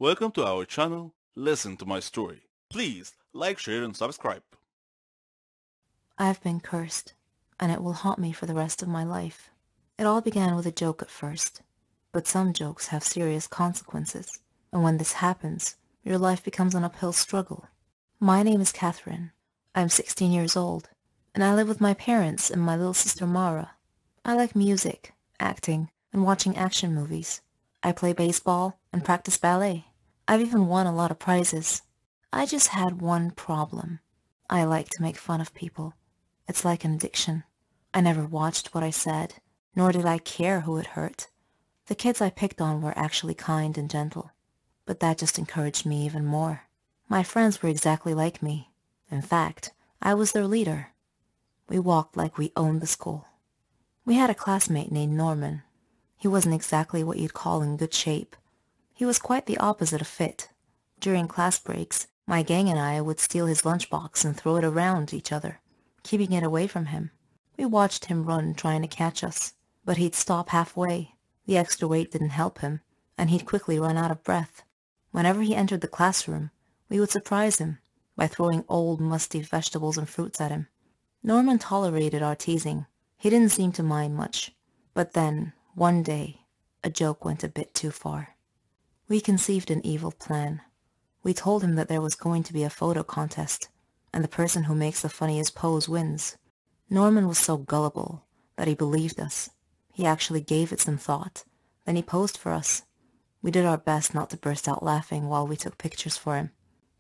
Welcome to our channel, Listen to My Story. Please like, share and subscribe. I've been cursed, and it will haunt me for the rest of my life. It all began with a joke at first, but some jokes have serious consequences, and when this happens, your life becomes an uphill struggle. My name is Catherine. I'm 16 years old, and I live with my parents and my little sister Mara. I like music, acting, and watching action movies. I play baseball and practice ballet. I've even won a lot of prizes. I just had one problem. I like to make fun of people. It's like an addiction. I never watched what I said, nor did I care who it hurt. The kids I picked on were actually kind and gentle, but that just encouraged me even more. My friends were exactly like me. In fact, I was their leader. We walked like we owned the school. We had a classmate named Norman. He wasn't exactly what you'd call in good shape. He was quite the opposite of fit. During class breaks, my gang and I would steal his lunchbox and throw it around each other, keeping it away from him. We watched him run trying to catch us, but he'd stop halfway. The extra weight didn't help him, and he'd quickly run out of breath. Whenever he entered the classroom, we would surprise him by throwing old, musty vegetables and fruits at him. Norman tolerated our teasing. He didn't seem to mind much. But then, one day, a joke went a bit too far. We conceived an evil plan. We told him that there was going to be a photo contest, and the person who makes the funniest pose wins. Norman was so gullible that he believed us. He actually gave it some thought. Then he posed for us. We did our best not to burst out laughing while we took pictures for him.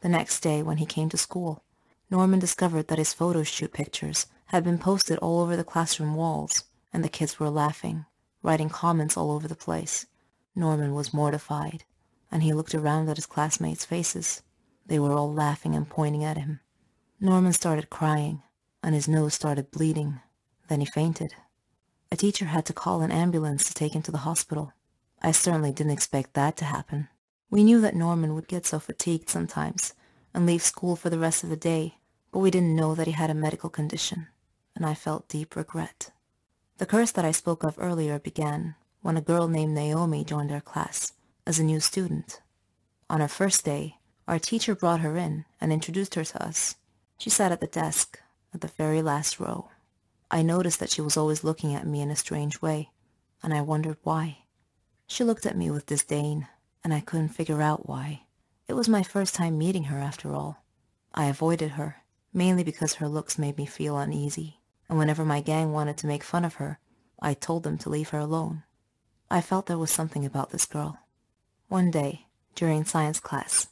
The next day, when he came to school, Norman discovered that his photo shoot pictures had been posted all over the classroom walls, and the kids were laughing, writing comments all over the place. Norman was mortified, and he looked around at his classmates' faces. They were all laughing and pointing at him. Norman started crying, and his nose started bleeding. Then he fainted. A teacher had to call an ambulance to take him to the hospital. I certainly didn't expect that to happen. We knew that Norman would get so fatigued sometimes and leave school for the rest of the day, but we didn't know that he had a medical condition, and I felt deep regret. The curse that I spoke of earlier began when a girl named Naomi joined our class as a new student. On her first day, our teacher brought her in and introduced her to us. She sat at the desk, at the very last row. I noticed that she was always looking at me in a strange way, and I wondered why. She looked at me with disdain, and I couldn't figure out why. It was my first time meeting her after all. I avoided her, mainly because her looks made me feel uneasy, and whenever my gang wanted to make fun of her, I told them to leave her alone. I felt there was something about this girl. One day, during science class,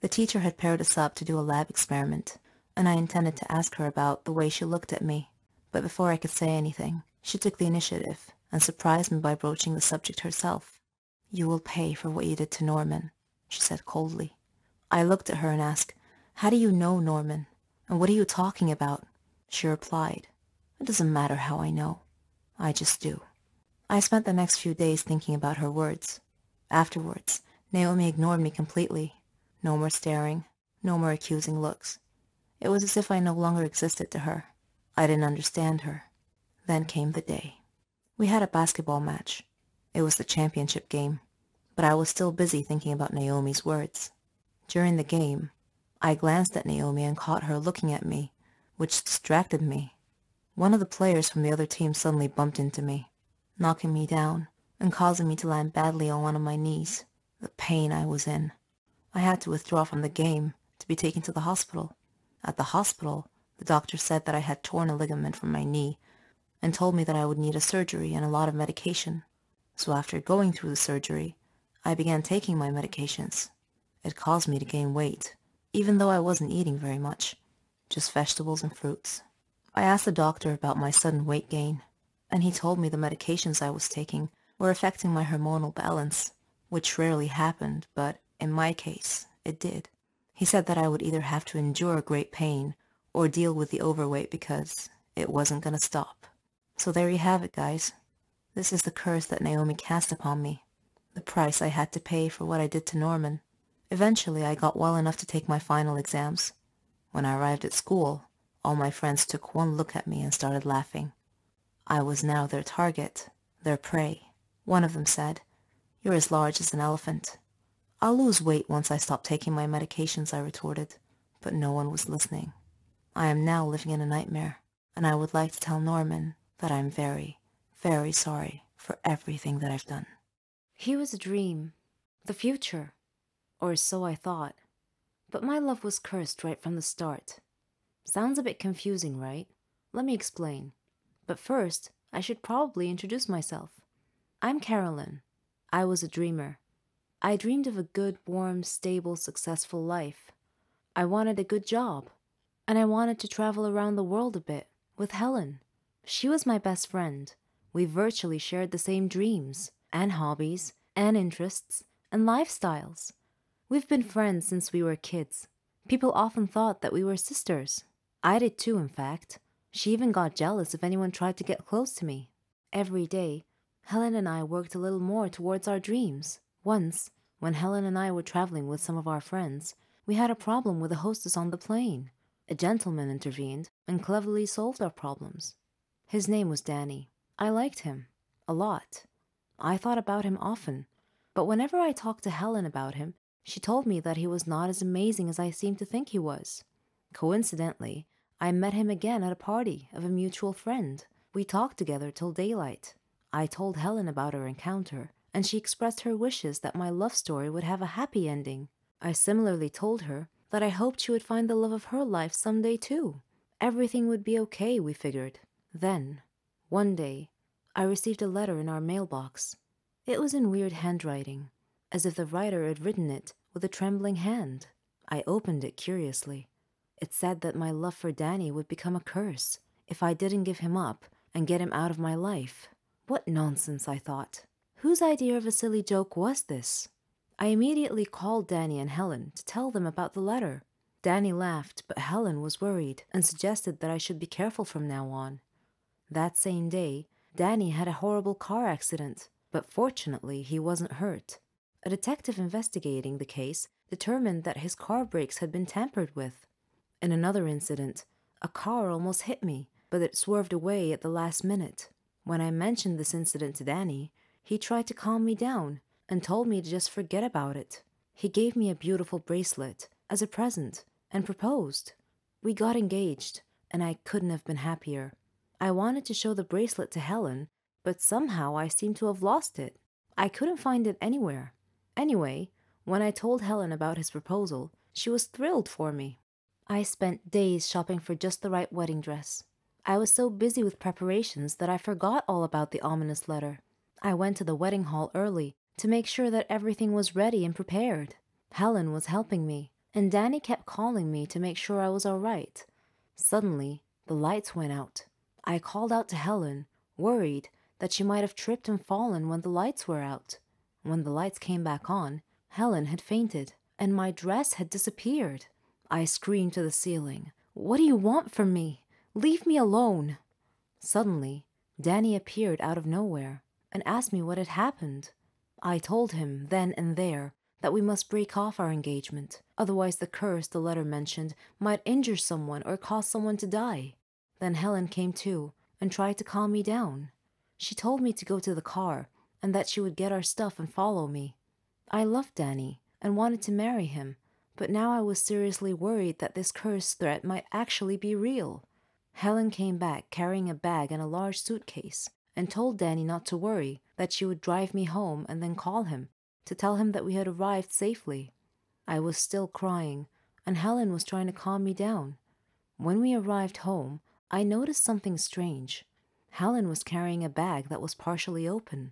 the teacher had paired us up to do a lab experiment, and I intended to ask her about the way she looked at me. But before I could say anything, she took the initiative and surprised me by broaching the subject herself. "You will pay for what you did to Norman," she said coldly. I looked at her and asked, "How do you know Norman? And what are you talking about?" She replied, "It doesn't matter how I know. I just do." I spent the next few days thinking about her words. Afterwards, Naomi ignored me completely. No more staring, no more accusing looks. It was as if I no longer existed to her. I didn't understand her. Then came the day. We had a basketball match. It was the championship game, but I was still busy thinking about Naomi's words. During the game, I glanced at Naomi and caught her looking at me, which distracted me. One of the players from the other team suddenly bumped into me, knocking me down and causing me to land badly on one of my knees. The pain I was in. I had to withdraw from the game to be taken to the hospital. At the hospital, the doctor said that I had torn a ligament from my knee and told me that I would need a surgery and a lot of medication. So after going through the surgery, I began taking my medications. It caused me to gain weight, even though I wasn't eating very much, just vegetables and fruits. I asked the doctor about my sudden weight gain, and he told me the medications I was taking were affecting my hormonal balance, which rarely happened, but in my case, it did. He said that I would either have to endure great pain or deal with the overweight because it wasn't going to stop. So there you have it, guys. This is the curse that Naomi cast upon me, the price I had to pay for what I did to Norman. Eventually, I got well enough to take my final exams. When I arrived at school, all my friends took one look at me and started laughing. I was now their target, their prey. One of them said, "You're as large as an elephant." I'll lose weight once I stop taking my medications, I retorted, but no one was listening. I am now living in a nightmare, and I would like to tell Norman that I'm very, very sorry for everything that I've done. He was a dream, the future, or so I thought. But my love was cursed right from the start. Sounds a bit confusing, right? Let me explain. But first, I should probably introduce myself. I'm Carolyn. I was a dreamer. I dreamed of a good, warm, stable, successful life. I wanted a good job. And I wanted to travel around the world a bit with Helen. She was my best friend. We virtually shared the same dreams, and hobbies, and interests, and lifestyles. We've been friends since we were kids. People often thought that we were sisters. I did too, in fact. She even got jealous if anyone tried to get close to me. Every day, Helen and I worked a little more towards our dreams. Once, when Helen and I were traveling with some of our friends, we had a problem with the hostess on the plane. A gentleman intervened and cleverly solved our problems. His name was Danny. I liked him. A lot. I thought about him often. But whenever I talked to Helen about him, she told me that he was not as amazing as I seemed to think he was. Coincidentally, I met him again at a party of a mutual friend. We talked together till daylight. I told Helen about our encounter, and she expressed her wishes that my love story would have a happy ending. I similarly told her that I hoped she would find the love of her life someday too. Everything would be okay, we figured. Then, one day, I received a letter in our mailbox. It was in weird handwriting, as if the writer had written it with a trembling hand. I opened it curiously. It said that my love for Danny would become a curse if I didn't give him up and get him out of my life. What nonsense, I thought. Whose idea of a silly joke was this? I immediately called Danny and Helen to tell them about the letter. Danny laughed, but Helen was worried and suggested that I should be careful from now on. That same day, Danny had a horrible car accident, but fortunately he wasn't hurt. A detective investigating the case determined that his car brakes had been tampered with. In another incident, a car almost hit me, but it swerved away at the last minute. When I mentioned this incident to Danny, he tried to calm me down and told me to just forget about it. He gave me a beautiful bracelet as a present and proposed. We got engaged, and I couldn't have been happier. I wanted to show the bracelet to Helen, but somehow I seemed to have lost it. I couldn't find it anywhere. Anyway, when I told Helen about his proposal, she was thrilled for me. I spent days shopping for just the right wedding dress. I was so busy with preparations that I forgot all about the ominous letter. I went to the wedding hall early to make sure that everything was ready and prepared. Helen was helping me, and Danny kept calling me to make sure I was all right. Suddenly, the lights went out. I called out to Helen, worried that she might have tripped and fallen when the lights were out. When the lights came back on, Helen had fainted, and my dress had disappeared. I screamed to the ceiling, "What do you want from me? Leave me alone!" Suddenly, Danny appeared out of nowhere and asked me what had happened. I told him then and there that we must break off our engagement, otherwise the curse the letter mentioned might injure someone or cause someone to die. Then Helen came too and tried to calm me down. She told me to go to the car and that she would get our stuff and follow me. I loved Danny and wanted to marry him, but now I was seriously worried that this curse threat might actually be real. Helen came back carrying a bag and a large suitcase and told Danny not to worry, that she would drive me home and then call him to tell him that we had arrived safely. I was still crying, and Helen was trying to calm me down. When we arrived home, I noticed something strange. Helen was carrying a bag that was partially open,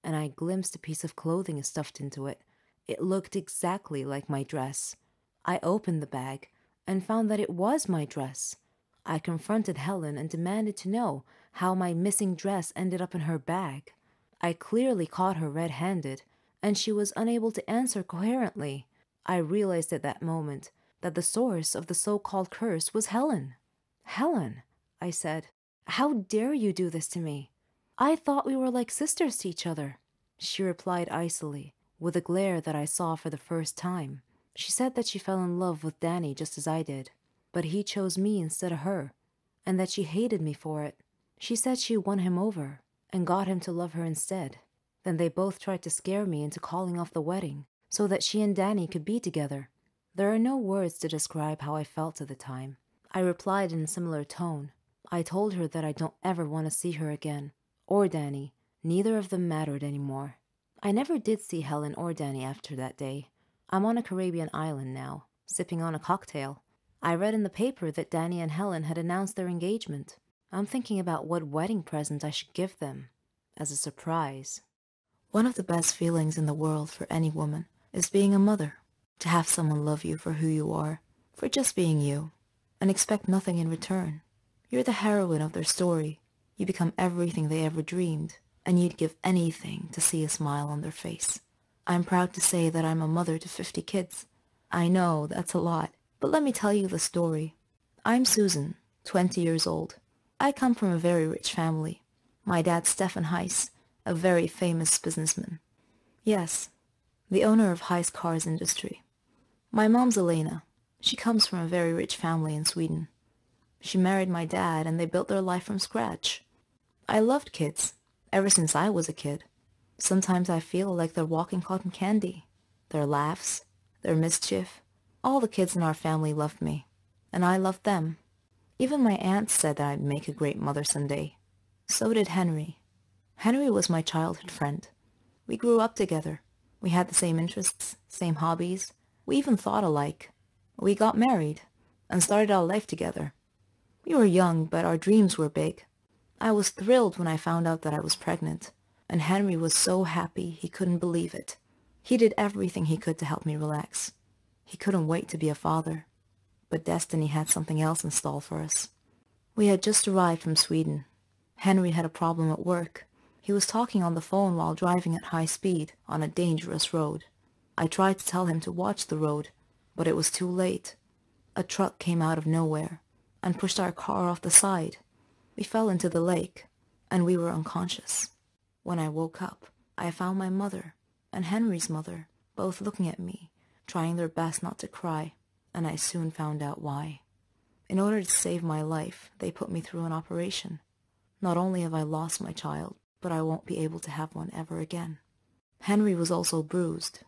and I glimpsed a piece of clothing stuffed into it. It looked exactly like my dress. I opened the bag and found that it was my dress. I confronted Helen and demanded to know how my missing dress ended up in her bag. I clearly caught her red-handed, and she was unable to answer coherently. I realized at that moment that the source of the so-called curse was Helen. "Helen," I said, "how dare you do this to me? I thought we were like sisters to each other." She replied icily, with a glare that I saw for the first time. She said that she fell in love with Danny just as I did, but he chose me instead of her, and that she hated me for it. She said she won him over and got him to love her instead. Then they both tried to scare me into calling off the wedding so that she and Danny could be together. There are no words to describe how I felt at the time. I replied in a similar tone. I told her that I don't ever want to see her again, or Danny. Neither of them mattered anymore. I never did see Helen or Danny after that day. I'm on a Caribbean island now, sipping on a cocktail. I read in the paper that Danny and Helen had announced their engagement. I'm thinking about what wedding present I should give them, as a surprise. One of the best feelings in the world for any woman is being a mother. To have someone love you for who you are, for just being you, and expect nothing in return. You're the heroine of their story. You become everything they ever dreamed, and you'd give anything to see a smile on their face. I'm proud to say that I'm a mother to 50 kids. I know, that's a lot, but let me tell you the story. I'm Susan, 20 years old. I come from a very rich family. My dad's Stefan Heiss, a very famous businessman. Yes, the owner of Heiss Cars Industry. My mom's Elena. She comes from a very rich family in Sweden. She married my dad and they built their life from scratch. I loved kids, ever since I was a kid. Sometimes I feel like they're walking cotton candy. Their laughs, their mischief. All the kids in our family loved me, and I loved them. Even my aunt said that I'd make a great mother someday. So did Henry. Henry was my childhood friend. We grew up together. We had the same interests, same hobbies. We even thought alike. We got married and started our life together. We were young, but our dreams were big. I was thrilled when I found out that I was pregnant, and Henry was so happy he couldn't believe it. He did everything he could to help me relax. He couldn't wait to be a father, but destiny had something else in store for us. We had just arrived from Sweden. Henry had a problem at work. He was talking on the phone while driving at high speed on a dangerous road. I tried to tell him to watch the road, but it was too late. A truck came out of nowhere and pushed our car off the side. We fell into the lake, and we were unconscious. When I woke up, I found my mother and Henry's mother both looking at me, trying their best not to cry, and I soon found out why. In order to save my life, they put me through an operation. Not only have I lost my child, but I won't be able to have one ever again. Henry was also bruised,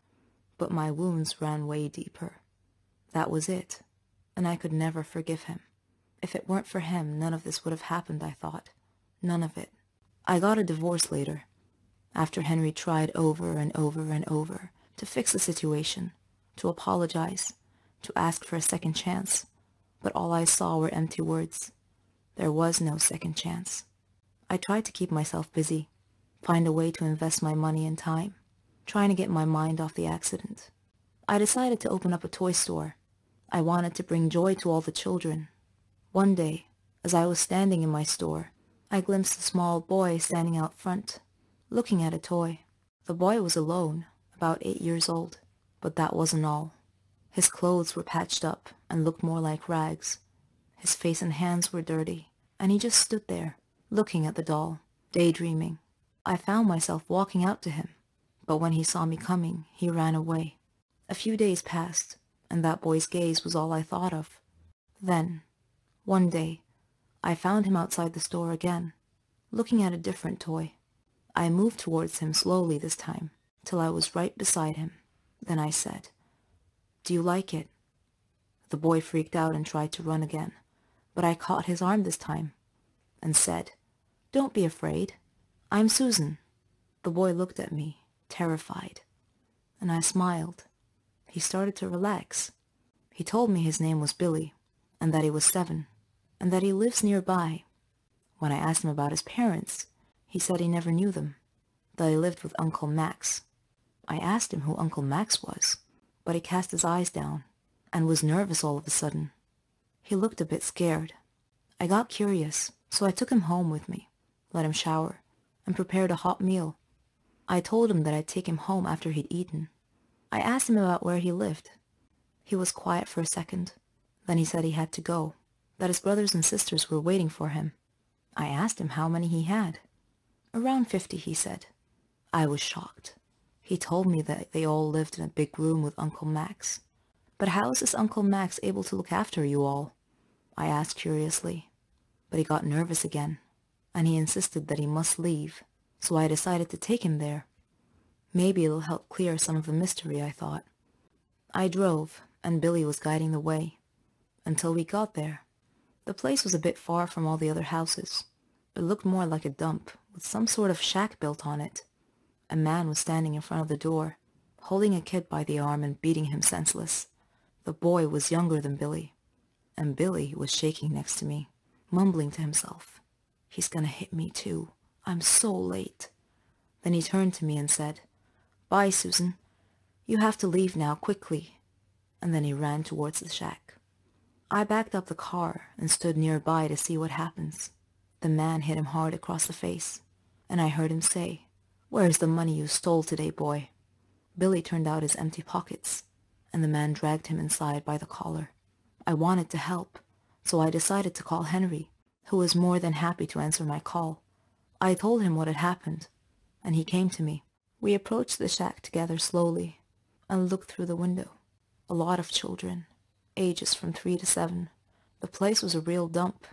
but my wounds ran way deeper. That was it, and I could never forgive him. If it weren't for him, none of this would have happened, I thought. None of it. I got a divorce later, after Henry tried over and over and over to fix the situation, to apologize, to ask for a second chance, but all I saw were empty words. There was no second chance. I tried to keep myself busy, find a way to invest my money and time, trying to get my mind off the accident. I decided to open up a toy store. I wanted to bring joy to all the children. One day, as I was standing in my store, I glimpsed a small boy standing out front, looking at a toy. The boy was alone, about 8 years old, but that wasn't all. His clothes were patched up and looked more like rags. His face and hands were dirty, and he just stood there, looking at the doll, daydreaming. I found myself walking out to him, but when he saw me coming, he ran away. A few days passed, and that boy's gaze was all I thought of. Then, one day, I found him outside the store again, looking at a different toy. I moved towards him slowly this time, till I was right beside him. Then I said, "Do you like it?" The boy freaked out and tried to run again, but I caught his arm this time and said, "Don't be afraid. I'm Susan." The boy looked at me, terrified, and I smiled. He started to relax. He told me his name was Billy, and that he was 7, and that he lives nearby. When I asked him about his parents, he said he never knew them, that he lived with Uncle Max. I asked him who Uncle Max was, but he cast his eyes down and was nervous all of a sudden. He looked a bit scared. I got curious, so I took him home with me, let him shower, and prepared a hot meal. I told him that I'd take him home after he'd eaten. I asked him about where he lived. He was quiet for a second. Then he said he had to go, that his brothers and sisters were waiting for him. I asked him how many he had. "Around 50, he said. I was shocked. He told me that they all lived in a big room with Uncle Max. "But how is this Uncle Max able to look after you all?" I asked curiously. But he got nervous again, and he insisted that he must leave, so I decided to take him there. Maybe it'll help clear some of the mystery, I thought. I drove, and Billy was guiding the way. Until we got there. The place was a bit far from all the other houses. It looked more like a dump, with some sort of shack built on it. A man was standing in front of the door, holding a kid by the arm and beating him senseless. The boy was younger than Billy, and Billy was shaking next to me, mumbling to himself, "He's gonna hit me too. I'm so late." Then he turned to me and said, "Bye, Susan. You have to leave now, quickly." And then he ran towards the shack. I backed up the car and stood nearby to see what happens. The man hit him hard across the face, and I heard him say, "Where's the money you stole today, boy?" Billy turned out his empty pockets, and the man dragged him inside by the collar. I wanted to help, so I decided to call Henry, who was more than happy to answer my call. I told him what had happened, and he came to me. We approached the shack together slowly and looked through the window. A lot of children, ages from 3 to 7. The place was a real dump.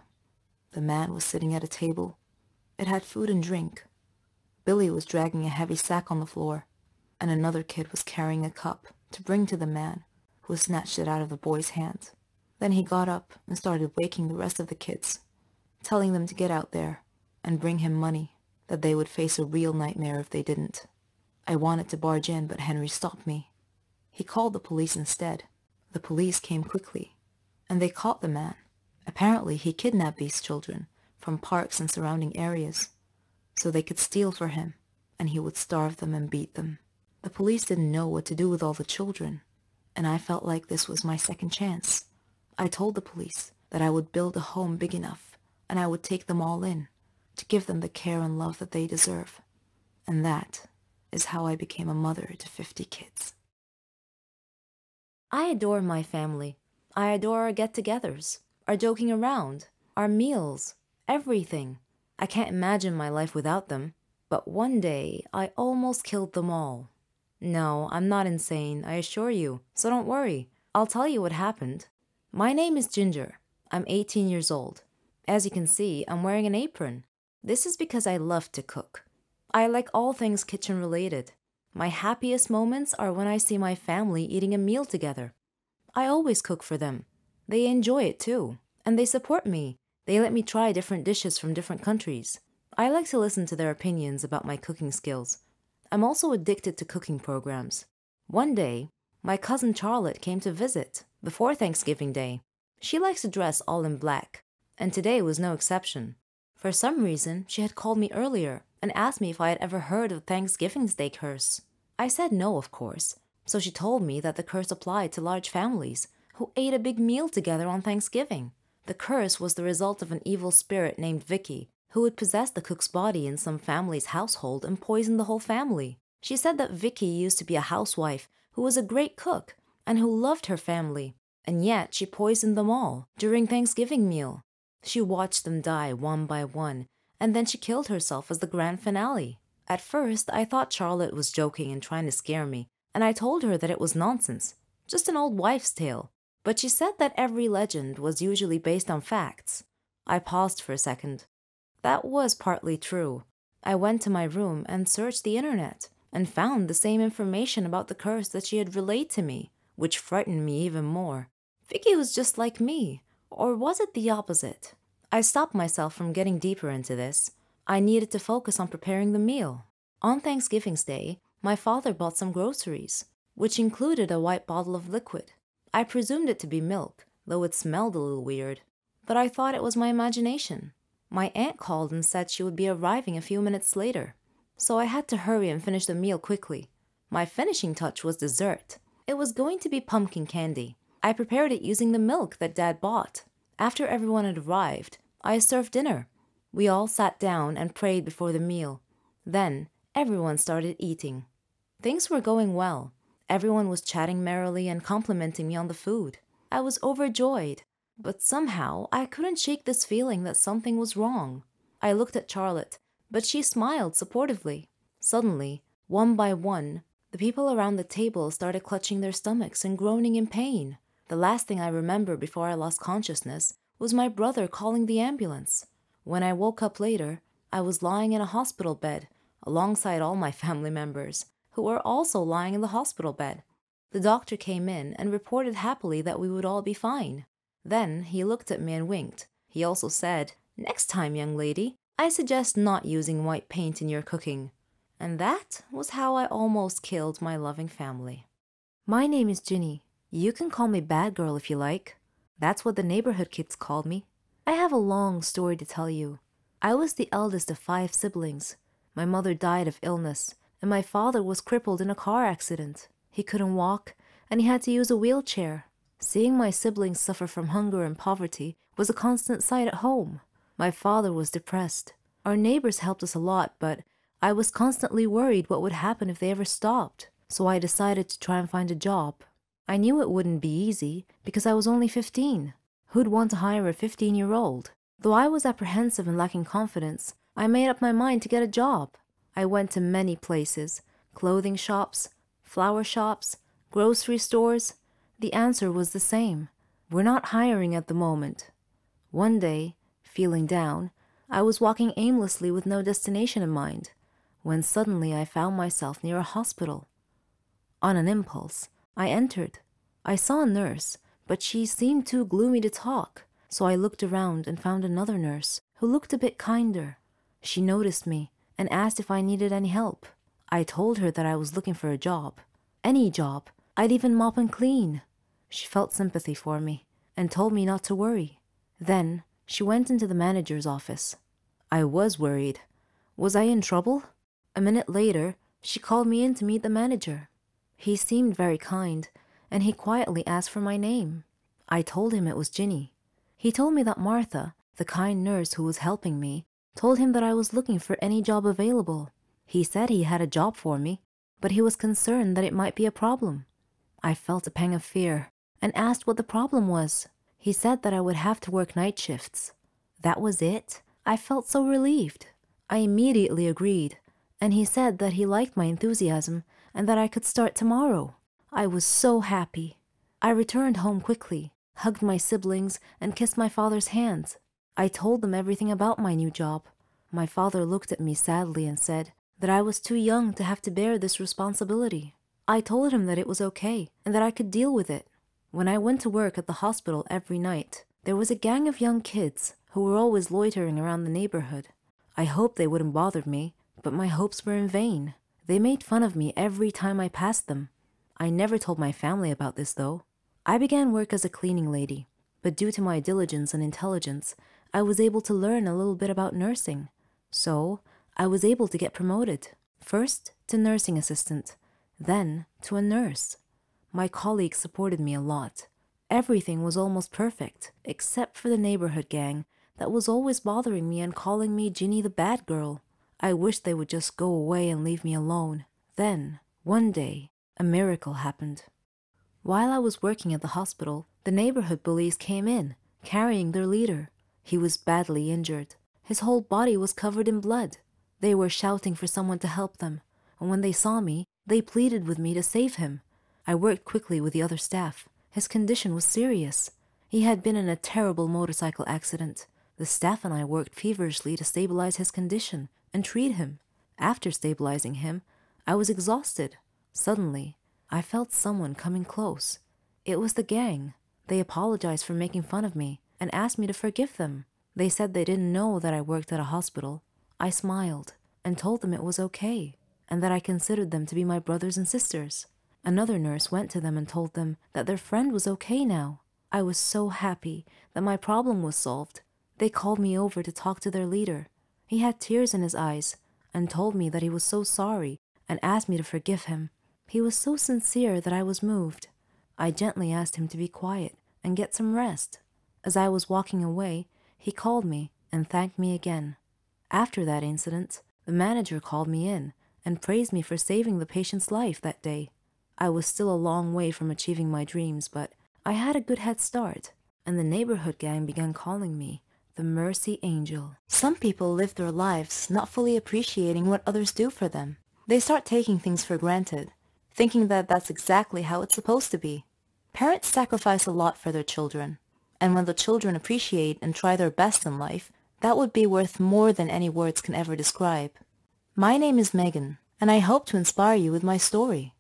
The man was sitting at a table. It had food and drink. Billy was dragging a heavy sack on the floor, and another kid was carrying a cup to bring to the man, who snatched it out of the boy's hand. Then he got up and started waking the rest of the kids, telling them to get out there and bring him money, that they would face a real nightmare if they didn't. I wanted to barge in, but Henry stopped me. He called the police instead. The police came quickly, and they caught the man. Apparently, he kidnapped these children from parks and surrounding areas, so they could steal for him, and he would starve them and beat them. The police didn't know what to do with all the children, and I felt like this was my second chance. I told the police that I would build a home big enough, and I would take them all in, to give them the care and love that they deserve. And that is how I became a mother to 50 kids. I adore my family. I adore our get-togethers, our joking around, our meals, everything. I can't imagine my life without them. But one day, I almost killed them all. No, I'm not insane, I assure you, so don't worry. I'll tell you what happened. My name is Ginger. I'm 18 years old. As you can see, I'm wearing an apron. This is because I love to cook. I like all things kitchen-related. My happiest moments are when I see my family eating a meal together. I always cook for them. They enjoy it too, and they support me. They let me try different dishes from different countries. I like to listen to their opinions about my cooking skills. I'm also addicted to cooking programs. One day, my cousin Charlotte came to visit, before Thanksgiving Day. She likes to dress all in black, and today was no exception. For some reason, she had called me earlier and asked me if I had ever heard of Thanksgiving's Day curse. I said no, of course, so she told me that the curse applied to large families who ate a big meal together on Thanksgiving. The curse was the result of an evil spirit named Vicky, who would possess the cook's body in some family's household and poison the whole family. She said that Vicky used to be a housewife who was a great cook and who loved her family, and yet she poisoned them all during Thanksgiving meal. She watched them die one by one, and then she killed herself as the grand finale. At first, I thought Charlotte was joking and trying to scare me, and I told her that it was nonsense, just an old wives' tale. But she said that every legend was usually based on facts. I paused for a second. That was partly true. I went to my room and searched the internet, and found the same information about the curse that she had relayed to me, which frightened me even more. Vicky was just like me, or was it the opposite? I stopped myself from getting deeper into this. I needed to focus on preparing the meal. On Thanksgiving's Day, my father bought some groceries, which included a white bottle of liquid. I presumed it to be milk, though it smelled a little weird, but I thought it was my imagination. My aunt called and said she would be arriving a few minutes later, so I had to hurry and finish the meal quickly. My finishing touch was dessert. It was going to be pumpkin candy. I prepared it using the milk that Dad bought. After everyone had arrived, I served dinner. We all sat down and prayed before the meal. Then, everyone started eating. Things were going well. Everyone was chatting merrily and complimenting me on the food. I was overjoyed, but somehow I couldn't shake this feeling that something was wrong. I looked at Charlotte, but she smiled supportively. Suddenly, one by one, the people around the table started clutching their stomachs and groaning in pain. The last thing I remember before I lost consciousness was my brother calling the ambulance. When I woke up later, I was lying in a hospital bed alongside all my family members, who who were also lying in the hospital bed. The doctor came in and reported happily that we would all be fine. Then he looked at me and winked. He also said, "Next time, young lady, I suggest not using white paint in your cooking." And that was how I almost killed my loving family. My name is Ginny. You can call me Bad Girl if you like. That's what the neighborhood kids called me. I have a long story to tell you. I was the eldest of 5 siblings. My mother died of illness, and my father was crippled in a car accident. He couldn't walk, and he had to use a wheelchair. Seeing my siblings suffer from hunger and poverty was a constant sight at home. My father was depressed. Our neighbors helped us a lot, but I was constantly worried what would happen if they ever stopped, so I decided to try and find a job. I knew it wouldn't be easy because I was only 15. Who'd want to hire a 15-year-old? Though I was apprehensive and lacking confidence, I made up my mind to get a job. I went to many places, clothing shops, flower shops, grocery stores. The answer was the same. We're not hiring at the moment. One day, feeling down, I was walking aimlessly with no destination in mind, when suddenly I found myself near a hospital. On an impulse, I entered. I saw a nurse, but she seemed too gloomy to talk, so I looked around and found another nurse who looked a bit kinder. She noticed me and asked if I needed any help. I told her that I was looking for a job. Any job. I'd even mop and clean. She felt sympathy for me and told me not to worry. Then she went into the manager's office. I was worried. Was I in trouble? A minute later, she called me in to meet the manager. He seemed very kind, and he quietly asked for my name. I told him it was Ginny. He told me that Martha, the kind nurse who was helping me, told him that I was looking for any job available. He said he had a job for me, but he was concerned that it might be a problem. I felt a pang of fear and asked what the problem was. He said that I would have to work night shifts. That was it? I felt so relieved. I immediately agreed, and he said that he liked my enthusiasm and that I could start tomorrow. I was so happy. I returned home quickly, hugged my siblings, and kissed my father's hands. I told them everything about my new job. My father looked at me sadly and said that I was too young to have to bear this responsibility. I told him that it was okay and that I could deal with it. When I went to work at the hospital every night, there was a gang of young kids who were always loitering around the neighborhood. I hoped they wouldn't bother me, but my hopes were in vain. They made fun of me every time I passed them. I never told my family about this, though. I began work as a cleaning lady, but due to my diligence and intelligence, I was able to learn a little bit about nursing. So, I was able to get promoted, first to nursing assistant, then to a nurse. My colleagues supported me a lot. Everything was almost perfect, except for the neighborhood gang that was always bothering me and calling me Ginny the Bad Girl. I wished they would just go away and leave me alone. Then, one day, a miracle happened. While I was working at the hospital, the neighborhood bullies came in, carrying their leader. He was badly injured. His whole body was covered in blood. They were shouting for someone to help them, and when they saw me, they pleaded with me to save him. I worked quickly with the other staff. His condition was serious. He had been in a terrible motorcycle accident. The staff and I worked feverishly to stabilize his condition and treat him. After stabilizing him, I was exhausted. Suddenly, I felt someone coming close. It was the gang. They apologized for making fun of me and asked me to forgive them. They said they didn't know that I worked at a hospital. I smiled and told them it was okay, and that I considered them to be my brothers and sisters. Another nurse went to them and told them that their friend was okay now. I was so happy that my problem was solved. They called me over to talk to their leader. He had tears in his eyes and told me that he was so sorry and asked me to forgive him. He was so sincere that I was moved. I gently asked him to be quiet and get some rest. As I was walking away, he called me and thanked me again. After that incident, the manager called me in and praised me for saving the patient's life that day. I was still a long way from achieving my dreams, but I had a good head start, and the neighborhood gang began calling me the Mercy Angel. Some people live their lives not fully appreciating what others do for them. They start taking things for granted, thinking that that's exactly how it's supposed to be. Parents sacrifice a lot for their children, and when the children appreciate and try their best in life, that would be worth more than any words can ever describe. My name is Megan, and I hope to inspire you with my story.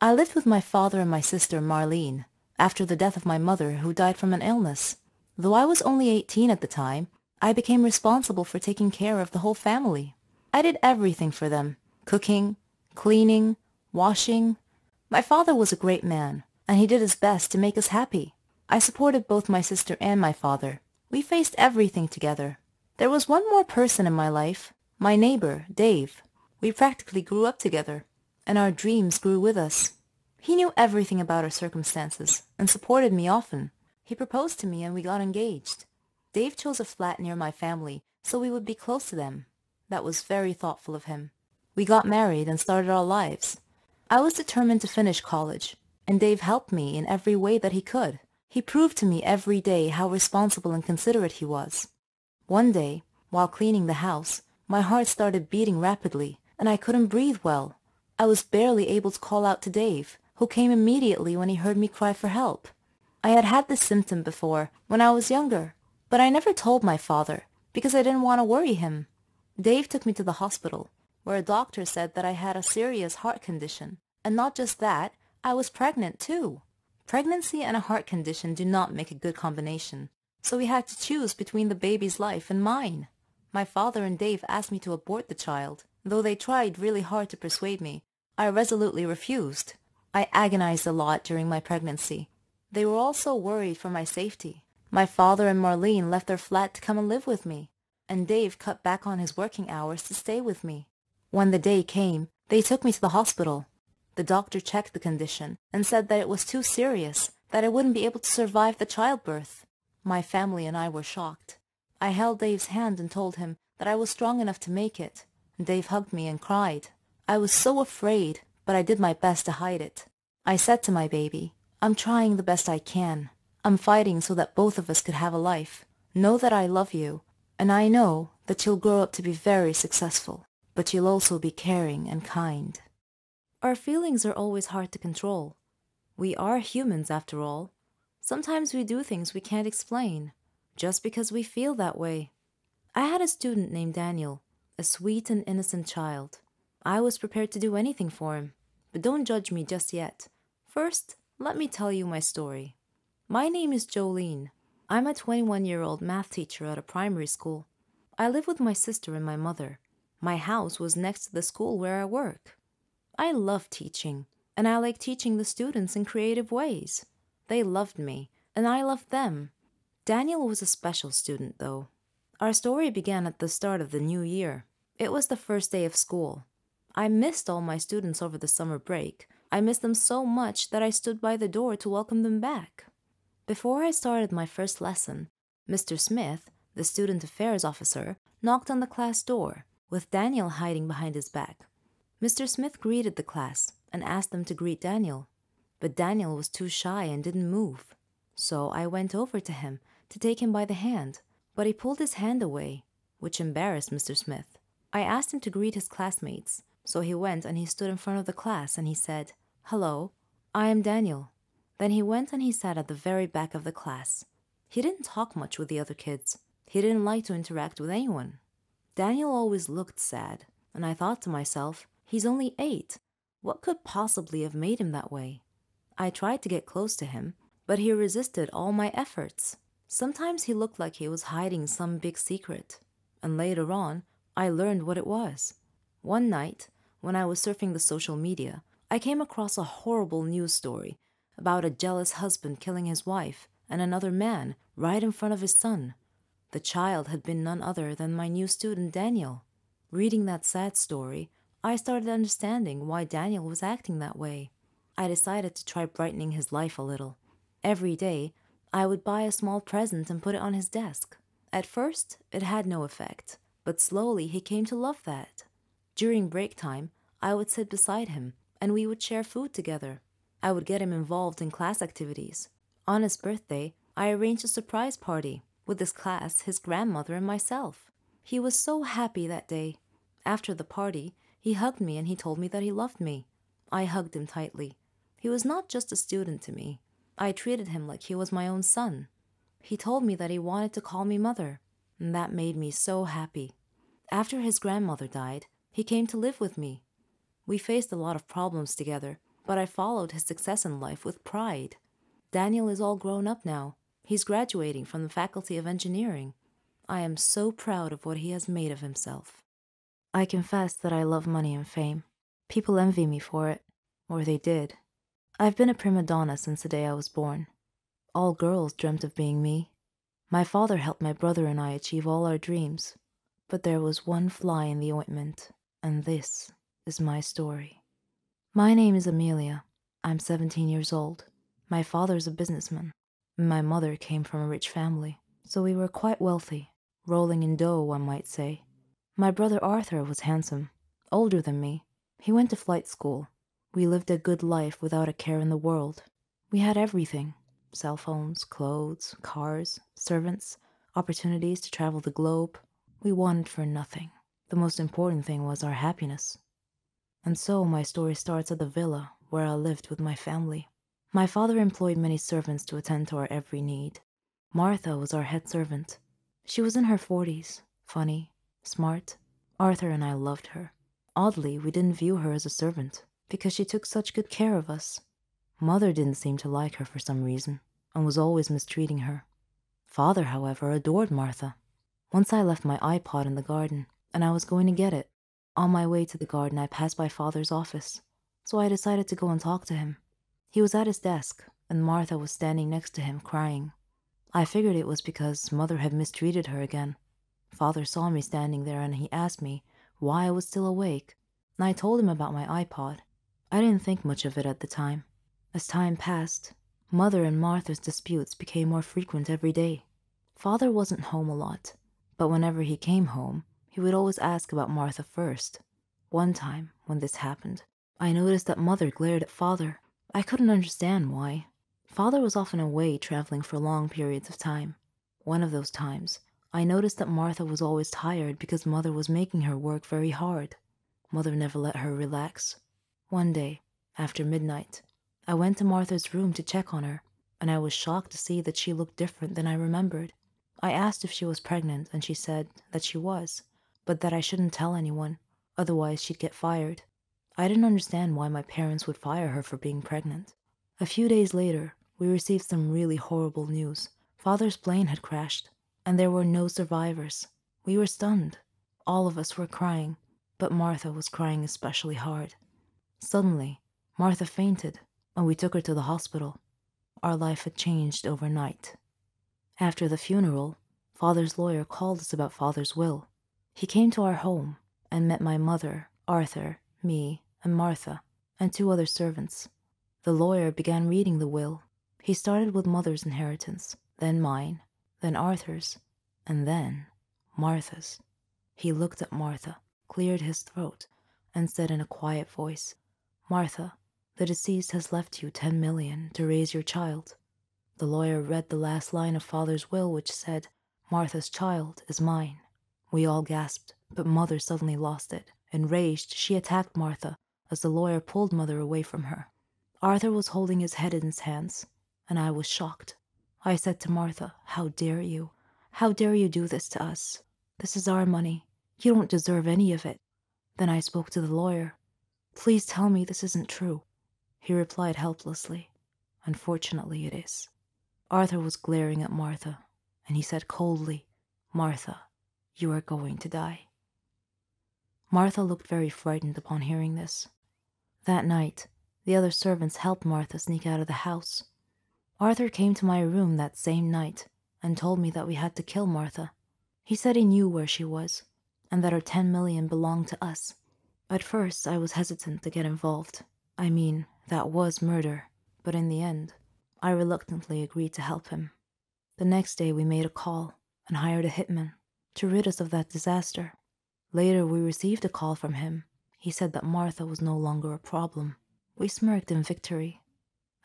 I lived with my father and my sister Marlene after the death of my mother, who died from an illness. Though I was only 18 at the time, I became responsible for taking care of the whole family. I did everything for them: cooking, cleaning, washing. My father was a great man, and he did his best to make us happy. I supported both my sister and my father. We faced everything together. There was one more person in my life, my neighbor, Dave. We practically grew up together, and our dreams grew with us. He knew everything about our circumstances and supported me often. He proposed to me and we got engaged. Dave chose a flat near my family so we would be close to them. That was very thoughtful of him. We got married and started our lives. I was determined to finish college, and Dave helped me in every way that he could. He proved to me every day how responsible and considerate he was. One day, while cleaning the house, my heart started beating rapidly, and I couldn't breathe well. I was barely able to call out to Dave, who came immediately when he heard me cry for help. I had had this symptom before, when I was younger, but I never told my father, because I didn't want to worry him. Dave took me to the hospital, where a doctor said that I had a serious heart condition. And not just that, I was pregnant too. Pregnancy and a heart condition do not make a good combination, so we had to choose between the baby's life and mine. My father and Dave asked me to abort the child. Though they tried really hard to persuade me, I resolutely refused. I agonized a lot during my pregnancy. They were also worried for my safety. My father and Marlene left their flat to come and live with me, and Dave cut back on his working hours to stay with me. When the day came, they took me to the hospital. The doctor checked the condition and said that it was too serious, that I wouldn't be able to survive the childbirth. My family and I were shocked. I held Dave's hand and told him that I was strong enough to make it. Dave hugged me and cried. I was so afraid, but I did my best to hide it. I said to my baby, "I'm trying the best I can. I'm fighting so that both of us could have a life. Know that I love you, and I know that you'll grow up to be very successful, but you'll also be caring and kind." Our feelings are always hard to control. We are humans after all. Sometimes we do things we can't explain, just because we feel that way. I had a student named Daniel, a sweet and innocent child. I was prepared to do anything for him, but don't judge me just yet. First, let me tell you my story. My name is Jolene. I'm a 21-year-old math teacher at a primary school. I live with my sister and my mother. My house was next to the school where I work. I love teaching, and I like teaching the students in creative ways. They loved me, and I loved them. Daniel was a special student, though. Our story began at the start of the new year. It was the first day of school. I missed all my students over the summer break. I missed them so much that I stood by the door to welcome them back. Before I started my first lesson, Mr. Smith, the student affairs officer, knocked on the class door, with Daniel hiding behind his back. Mr. Smith greeted the class and asked them to greet Daniel, but Daniel was too shy and didn't move. So I went over to him to take him by the hand, but he pulled his hand away, which embarrassed Mr. Smith. I asked him to greet his classmates, so he went and he stood in front of the class and he said, "Hello, I am Daniel." Then he went and he sat at the very back of the class. He didn't talk much with the other kids. He didn't like to interact with anyone. Daniel always looked sad, and I thought to myself, he's only 8. What could possibly have made him that way? I tried to get close to him, but he resisted all my efforts. Sometimes he looked like he was hiding some big secret, and later on, I learned what it was. One night, when I was surfing the social media, I came across a horrible news story about a jealous husband killing his wife and another man right in front of his son. The child had been none other than my new student Daniel. Reading that sad story, I started understanding why Daniel was acting that way. I decided to try brightening his life a little. Every day, I would buy a small present and put it on his desk. At first, it had no effect, but slowly he came to love that. During break time, I would sit beside him, and we would share food together. I would get him involved in class activities. On his birthday, I arranged a surprise party with his class, his grandmother, and myself. He was so happy that day. After the party, he hugged me and he told me that he loved me. I hugged him tightly. He was not just a student to me. I treated him like he was my own son. He told me that he wanted to call me mother, and that made me so happy. After his grandmother died, he came to live with me. We faced a lot of problems together, but I followed his success in life with pride. Daniel is all grown up now. He's graduating from the Faculty of Engineering. I am so proud of what he has made of himself. I confess that I love money and fame. People envy me for it, or they did. I've been a prima donna since the day I was born. All girls dreamt of being me. My father helped my brother and I achieve all our dreams. But there was one fly in the ointment, and this is my story. My name is Amelia. I'm 17 years old. My father's a businessman. My mother came from a rich family, so we were quite wealthy, rolling in dough, one might say. My brother Arthur was handsome, older than me. He went to flight school. We lived a good life without a care in the world. We had everything: cell phones, clothes, cars, servants, opportunities to travel the globe. We wanted for nothing. The most important thing was our happiness. And so my story starts at the villa where I lived with my family. My father employed many servants to attend to our every need. Martha was our head servant. She was in her 40s, funny, smart. Arthur and I loved her. Oddly, we didn't view her as a servant because she took such good care of us. Mother didn't seem to like her for some reason and was always mistreating her. Father, however, adored Martha. Once I left my iPod in the garden, and I was going to get it. On my way to the garden, I passed by Father's office, so I decided to go and talk to him. He was at his desk, and Martha was standing next to him, crying. I figured it was because Mother had mistreated her again. Father saw me standing there, and he asked me why I was still awake, and I told him about my iPod. I didn't think much of it at the time. As time passed, Mother and Martha's disputes became more frequent every day. Father wasn't home a lot, but whenever he came home, he would always ask about Martha first. One time, when this happened, I noticed that Mother glared at Father. I couldn't understand why. Father was often away traveling for long periods of time. One of those times, I noticed that Martha was always tired because Mother was making her work very hard. Mother never let her relax. One day, after midnight, I went to Martha's room to check on her, and I was shocked to see that she looked different than I remembered. I asked if she was pregnant, and she said that she was, but that I shouldn't tell anyone, otherwise she'd get fired. I didn't understand why my parents would fire her for being pregnant. A few days later, we received some really horrible news. Father's plane had crashed, and there were no survivors. We were stunned. All of us were crying, but Martha was crying especially hard. Suddenly, Martha fainted, and we took her to the hospital. Our life had changed overnight. After the funeral, Father's lawyer called us about Father's will. He came to our home and met my mother, Arthur, me, and Martha, and 2 other servants. The lawyer began reading the will. He started with Mother's inheritance, then mine, then Arthur's, and then Martha's. He looked at Martha, cleared his throat, and said in a quiet voice, "Martha, the deceased has left you 10 million to raise your child." The lawyer read the last line of Father's will, which said, "Martha's child is mine." We all gasped, but Mother suddenly lost it. Enraged, she attacked Martha as the lawyer pulled Mother away from her. Arthur was holding his head in his hands, and I was shocked. I said to Martha, "How dare you? How dare you do this to us? This is our money. You don't deserve any of it." Then I spoke to the lawyer. "Please tell me this isn't true." He replied helplessly, "Unfortunately, it is." Arthur was glaring at Martha, and he said coldly, "Martha, you are going to die." Martha looked very frightened upon hearing this. That night, the other servants helped Martha sneak out of the house. Arthur came to my room that same night and told me that we had to kill Martha. He said he knew where she was, and that her 10 million belonged to us. At first, I was hesitant to get involved. I mean, that was murder, but in the end, I reluctantly agreed to help him. The next day we made a call and hired a hitman to rid us of that disaster. Later we received a call from him. He said that Martha was no longer a problem. We smirked in victory.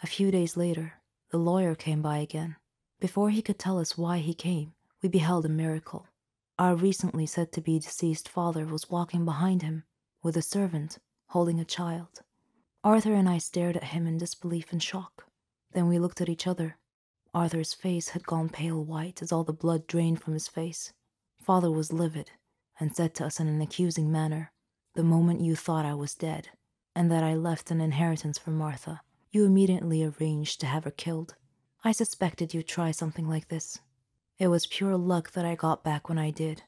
A few days later, the lawyer came by again. Before he could tell us why he came, we beheld a miracle. Our recently said-to-be deceased father was walking behind him with a servant holding a child. Arthur and I stared at him in disbelief and shock. Then we looked at each other. Arthur's face had gone pale white as all the blood drained from his face. Father was livid and said to us in an accusing manner, "The moment you thought I was dead, and that I left an inheritance for Martha, you immediately arranged to have her killed. I suspected you'd try something like this. It was pure luck that I got back when I did.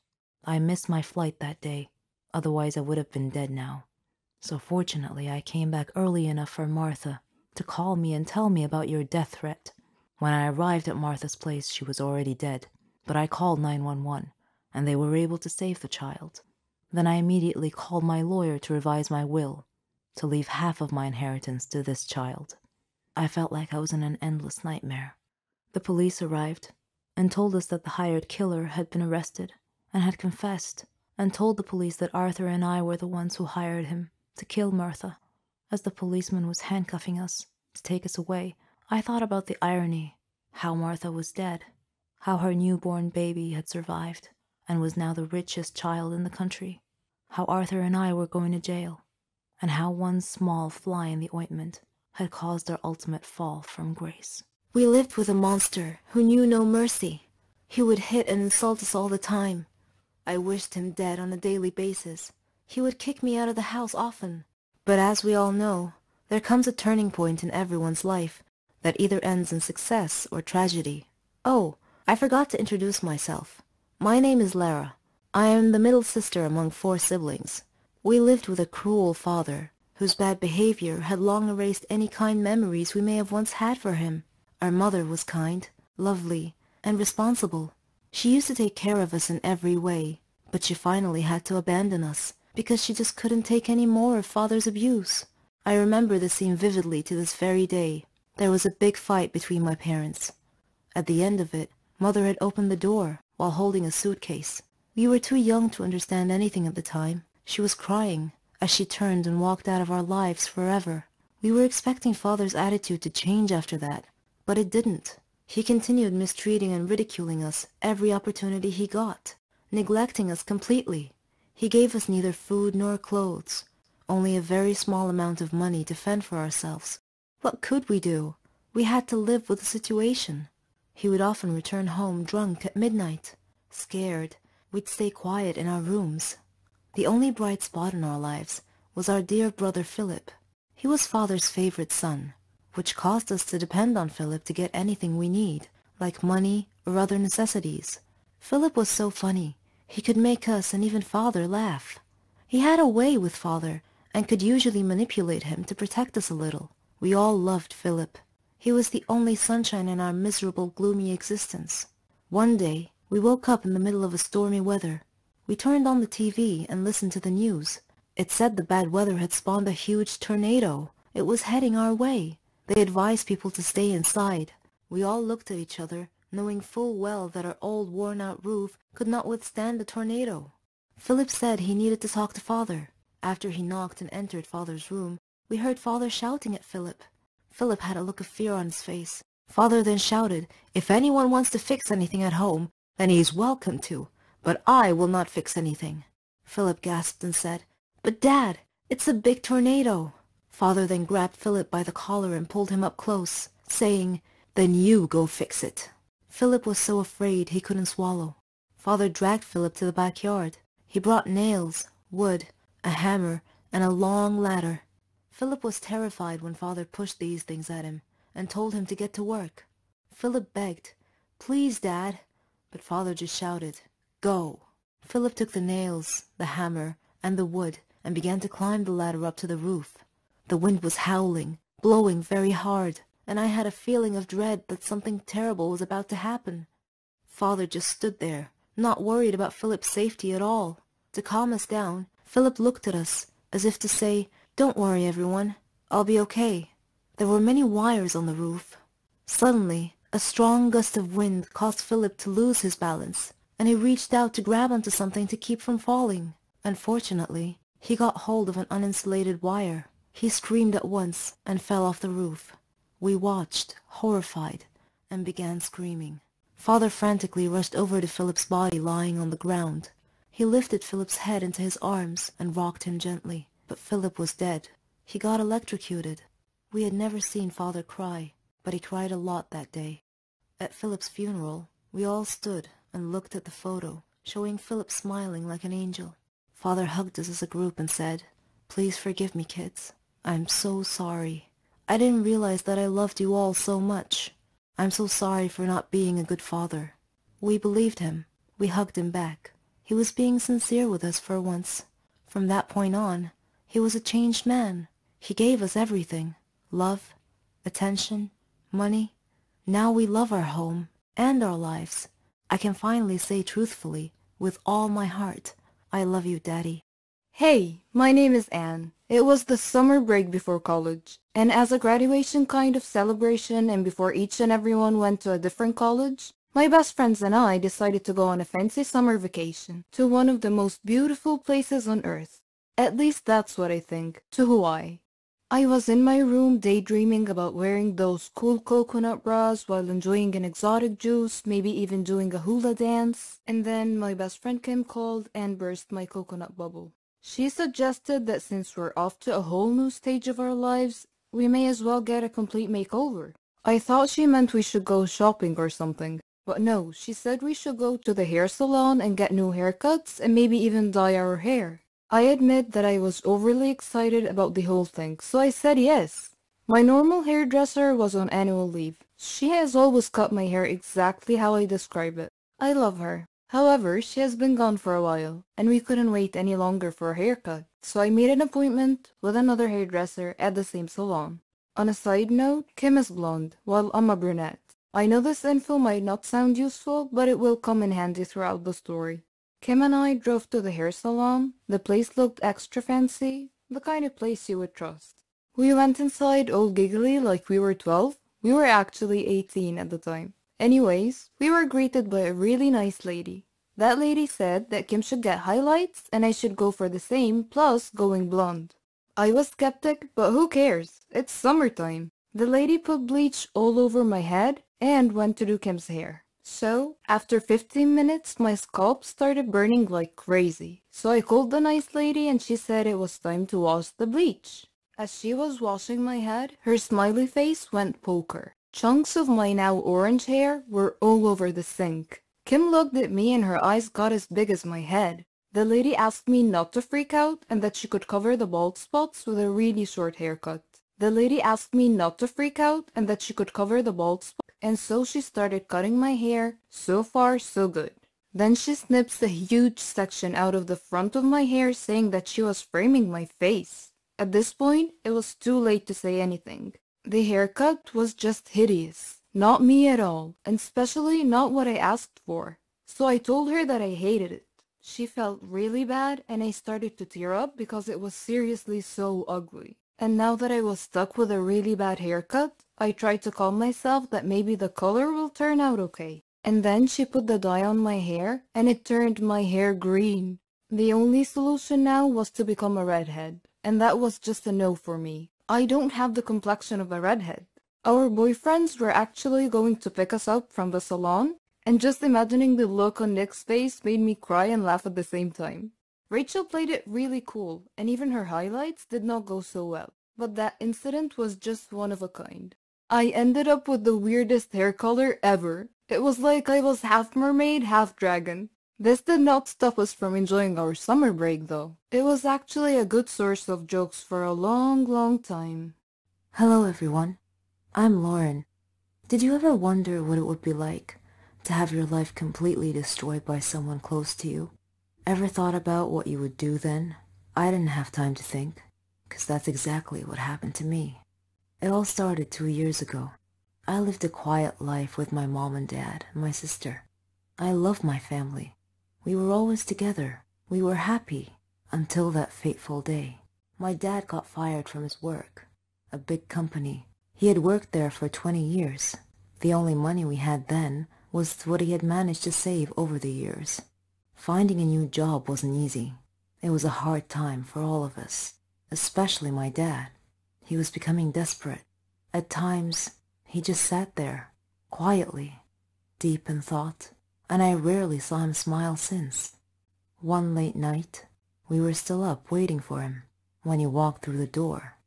I missed my flight that day, otherwise I would have been dead now. So fortunately I came back early enough for Martha to call me and tell me about your death threat. When I arrived at Martha's place, she was already dead, but I called 911, and they were able to save the child. Then I immediately called my lawyer to revise my will, to leave half of my inheritance to this child. I felt like I was in an endless nightmare. The police arrived and told us that the hired killer had been arrested and had confessed, and told the police that Arthur and I were the ones who hired him to kill Martha. As the policeman was handcuffing us to take us away, I thought about the irony, how Martha was dead, how her newborn baby had survived and was now the richest child in the country, how Arthur and I were going to jail, and how one small fly in the ointment had caused our ultimate fall from grace. We lived with a monster who knew no mercy. He would hit and insult us all the time. I wished him dead on a daily basis. He would kick me out of the house often. But as we all know, there comes a turning point in everyone's life that either ends in success or tragedy. Oh, I forgot to introduce myself. My name is Lara. I am the middle sister among 4 siblings. We lived with a cruel father, whose bad behavior had long erased any kind memories we may have once had for him. Our mother was kind, lovely, and responsible. She used to take care of us in every way, but she finally had to abandon us because she just couldn't take any more of father's abuse. I remember the scene vividly to this very day. There was a big fight between my parents. At the end of it, mother had opened the door while holding a suitcase. We were too young to understand anything at the time. She was crying as she turned and walked out of our lives forever. We were expecting father's attitude to change after that, but it didn't. He continued mistreating and ridiculing us every opportunity he got, neglecting us completely. He gave us neither food nor clothes, only a very small amount of money to fend for ourselves. What could we do? We had to live with the situation. He would often return home drunk at midnight. Scared, we'd stay quiet in our rooms. The only bright spot in our lives was our dear brother Philip. He was father's favorite son, which caused us to depend on Philip to get anything we need, like money or other necessities. Philip was so funny. He could make us and even father laugh. He had a way with father and could usually manipulate him to protect us a little. We all loved Philip. He was the only sunshine in our miserable, gloomy existence. One day, we woke up in the middle of a stormy weather. We turned on the TV and listened to the news. It said the bad weather had spawned a huge tornado. It was heading our way. They advised people to stay inside. We all looked at each other, knowing full well that our old worn-out roof could not withstand the tornado. Philip said he needed to talk to father. After he knocked and entered father's room, we heard father shouting at Philip. Philip had a look of fear on his face. Father then shouted, "If anyone wants to fix anything at home, then he is welcome to, but I will not fix anything." Philip gasped and said, "But Dad, it's a big tornado." Father then grabbed Philip by the collar and pulled him up close, saying, "Then you go fix it." Philip was so afraid he couldn't swallow. Father dragged Philip to the backyard. He brought nails, wood, a hammer, and a long ladder. Philip was terrified when father pushed these things at him and told him to get to work. Philip begged, "Please, Dad," but father just shouted, "Go." Philip took the nails, the hammer, and the wood and began to climb the ladder up to the roof. The wind was howling, blowing very hard, and I had a feeling of dread that something terrible was about to happen. Father just stood there, not worried about Philip's safety at all. To calm us down, Philip looked at us, as if to say, "Don't worry, everyone. I'll be okay." There were many wires on the roof. Suddenly, a strong gust of wind caused Philip to lose his balance, and he reached out to grab onto something to keep from falling. Unfortunately, he got hold of an uninsulated wire. He screamed at once and fell off the roof. We watched, horrified, and began screaming. Father frantically rushed over to Philip's body lying on the ground. He lifted Philip's head into his arms and rocked him gently, but Philip was dead. He got electrocuted. We had never seen Father cry, but he cried a lot that day. At Philip's funeral, we all stood and looked at the photo, showing Philip smiling like an angel. Father hugged us as a group and said, "Please forgive me, kids. I'm so sorry. I didn't realize that I loved you all so much. I'm so sorry for not being a good father. We believed him. We hugged him back. He was being sincere with us for once. From that point on, he was a changed man. He gave us everything. Love, attention, money. Now we love our home and our lives. I can finally say truthfully, with all my heart, I love you, Daddy. Hey, my name is Anne. It was the summer break before college, and as a graduation kind of celebration and before each and everyone went to a different college, my best friends and I decided to go on a fancy summer vacation to one of the most beautiful places on earth. At least that's what I think, to Hawaii. I was in my room daydreaming about wearing those cool coconut bras while enjoying an exotic juice, maybe even doing a hula dance, and then my best friend Kim called and burst my coconut bubble. She suggested that since we're off to a whole new stage of our lives, we may as well get a complete makeover. I thought she meant we should go shopping or something, but no, she said we should go to the hair salon and get new haircuts and maybe even dye our hair. I admit that I was overly excited about the whole thing, so I said yes. My normal hairdresser was on annual leave. She has always cut my hair exactly how I describe it. I love her. However, she has been gone for a while, and we couldn't wait any longer for a haircut, so I made an appointment with another hairdresser at the same salon. On a side note, Kim is blonde, while I'm a brunette. I know this info might not sound useful, but it will come in handy throughout the story. Kim and I drove to the hair salon. The place looked extra fancy, the kind of place you would trust. We went inside all giggly like we were 12. We were actually 18 at the time. Anyways, we were greeted by a really nice lady. That lady said that Kim should get highlights and I should go for the same, plus going blonde. I was skeptic, but who cares? It's summertime. The lady put bleach all over my head and went to do Kim's hair. So, after 15 minutes, my scalp started burning like crazy. So I called the nice lady and she said it was time to wash the bleach. As she was washing my head, her smiley face went poker. Chunks of my now orange hair were all over the sink. Kim looked at me and her eyes got as big as my head. The lady asked me not to freak out and that she could cover the bald spots with a really short haircut. The lady asked me not to freak out and that she could cover the bald spots, and so she started cutting my hair. So far, so good. Then she snips a huge section out of the front of my hair, saying that she was framing my face. At this point, it was too late to say anything. The haircut was just hideous. Not me at all, and especially not what I asked for. So I told her that I hated it. She felt really bad and I started to tear up because it was seriously so ugly. And now that I was stuck with a really bad haircut, I tried to calm myself that maybe the color will turn out okay. And then she put the dye on my hair and it turned my hair green. The only solution now was to become a redhead, and that was just a no for me. I don't have the complexion of a redhead. Our boyfriends were actually going to pick us up from the salon, and just imagining the look on Nick's face made me cry and laugh at the same time. Rachel played it really cool, and even her highlights did not go so well, but that incident was just one of a kind. I ended up with the weirdest hair color ever. It was like I was half mermaid, half dragon. This did not stop us from enjoying our summer break though. It was actually a good source of jokes for a long time. Hello everyone, I'm Lauren. Did you ever wonder what it would be like to have your life completely destroyed by someone close to you? Ever thought about what you would do then? I didn't have time to think, 'cause that's exactly what happened to me. It all started 2 years ago. I lived a quiet life with my mom and dad and my sister. I loved my family. We were always together. We were happy until that fateful day. My dad got fired from his work, a big company. He had worked there for 20 years. The only money we had then was what he had managed to save over the years. Finding a new job wasn't easy. It was a hard time for all of us, especially my dad. He was becoming desperate. At times, he just sat there, quietly, deep in thought, and I rarely saw him smile since. One late night, we were still up waiting for him when he walked through the door.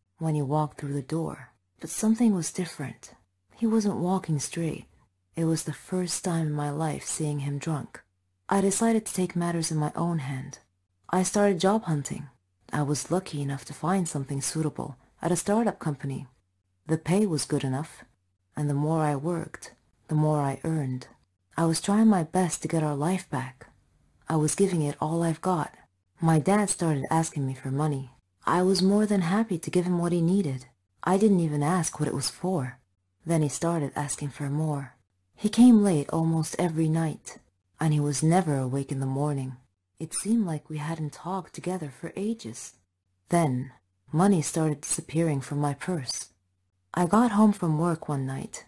But something was different. He wasn't walking straight. It was the first time in my life seeing him drunk. I decided to take matters in my own hand. I started job hunting. I was lucky enough to find something suitable at a startup company. The pay was good enough, and the more I worked, the more I earned. I was trying my best to get our life back. I was giving it all I've got. My dad started asking me for money. I was more than happy to give him what he needed. I didn't even ask what it was for. Then he started asking for more. He came late almost every night, and he was never awake in the morning. It seemed like we hadn't talked together for ages. Then, money started disappearing from my purse. I got home from work one night.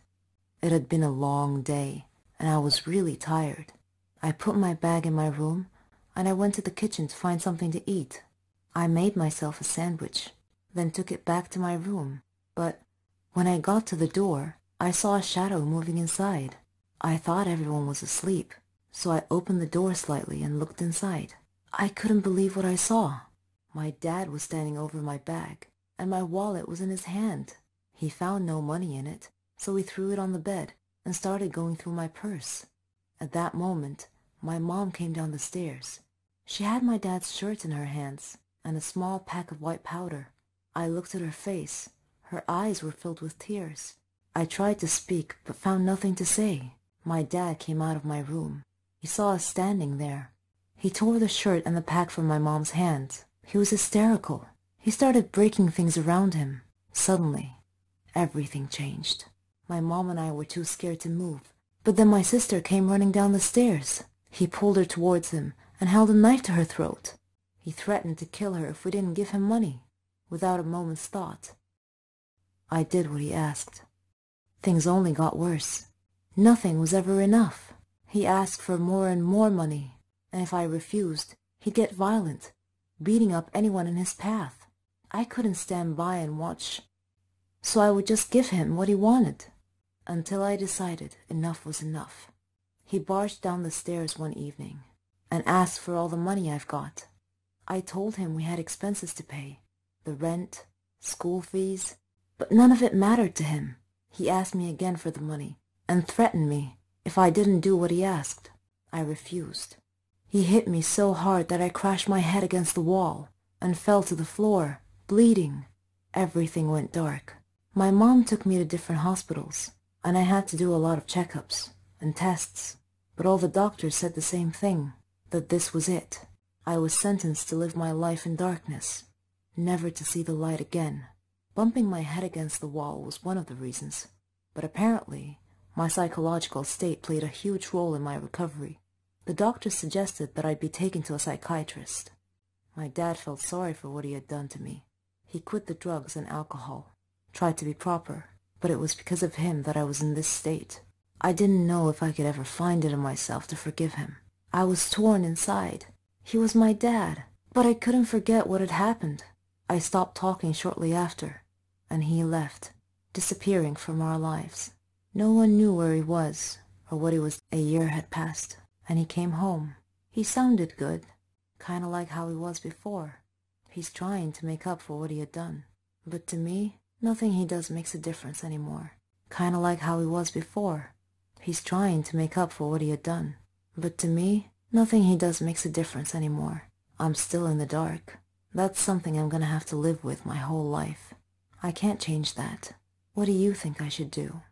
It had been a long day, and I was really tired. I put my bag in my room, and I went to the kitchen to find something to eat. I made myself a sandwich, then took it back to my room. But when I got to the door, I saw a shadow moving inside. I thought everyone was asleep, so I opened the door slightly and looked inside. I couldn't believe what I saw. My dad was standing over my bag, and my wallet was in his hand. He found no money in it, so he threw it on the bed and started going through my purse. At that moment, my mom came down the stairs. She had my dad's shirt in her hands and a small pack of white powder. I looked at her face. Her eyes were filled with tears. I tried to speak, but found nothing to say. My dad came out of my room. He saw us standing there. He tore the shirt and the pack from my mom's hands. He was hysterical. He started breaking things around him. Suddenly, everything changed. My mom and I were too scared to move. But then my sister came running down the stairs. He pulled her towards him and held a knife to her throat. He threatened to kill her if we didn't give him money, without a moment's thought. I did what he asked. Things only got worse. Nothing was ever enough. He asked for more and more money, and if I refused, he'd get violent, beating up anyone in his path. I couldn't stand by and watch, so I would just give him what he wanted, until I decided enough was enough. He barged down the stairs one evening and asked for all the money I've got. I told him we had expenses to pay, the rent, school fees, but none of it mattered to him. He asked me again for the money and threatened me if I didn't do what he asked. I refused. He hit me so hard that I crashed my head against the wall and fell to the floor, bleeding. Everything went dark. My mom took me to different hospitals, and I had to do a lot of checkups and tests, but all the doctors said the same thing, that this was it. I was sentenced to live my life in darkness, never to see the light again. Bumping my head against the wall was one of the reasons, but apparently my psychological state played a huge role in my recovery. The doctors suggested that I'd be taken to a psychiatrist. My dad felt sorry for what he had done to me. He quit the drugs and alcohol, tried to be proper, but it was because of him that I was in this state. I didn't know if I could ever find it in myself to forgive him. I was torn inside. He was my dad, but I couldn't forget what had happened. I stopped talking shortly after, and he left, disappearing from our lives. No one knew where he was or what he was. A year had passed, and he came home. He sounded good, kind of like how he was before. He's trying to make up for what he had done. But to me, nothing he does makes a difference anymore. Kind of like how he was before. He's trying to make up for what he had done. But to me, nothing he does makes a difference anymore. I'm still in the dark. That's something I'm gonna have to live with my whole life. I can't change that. What do you think I should do?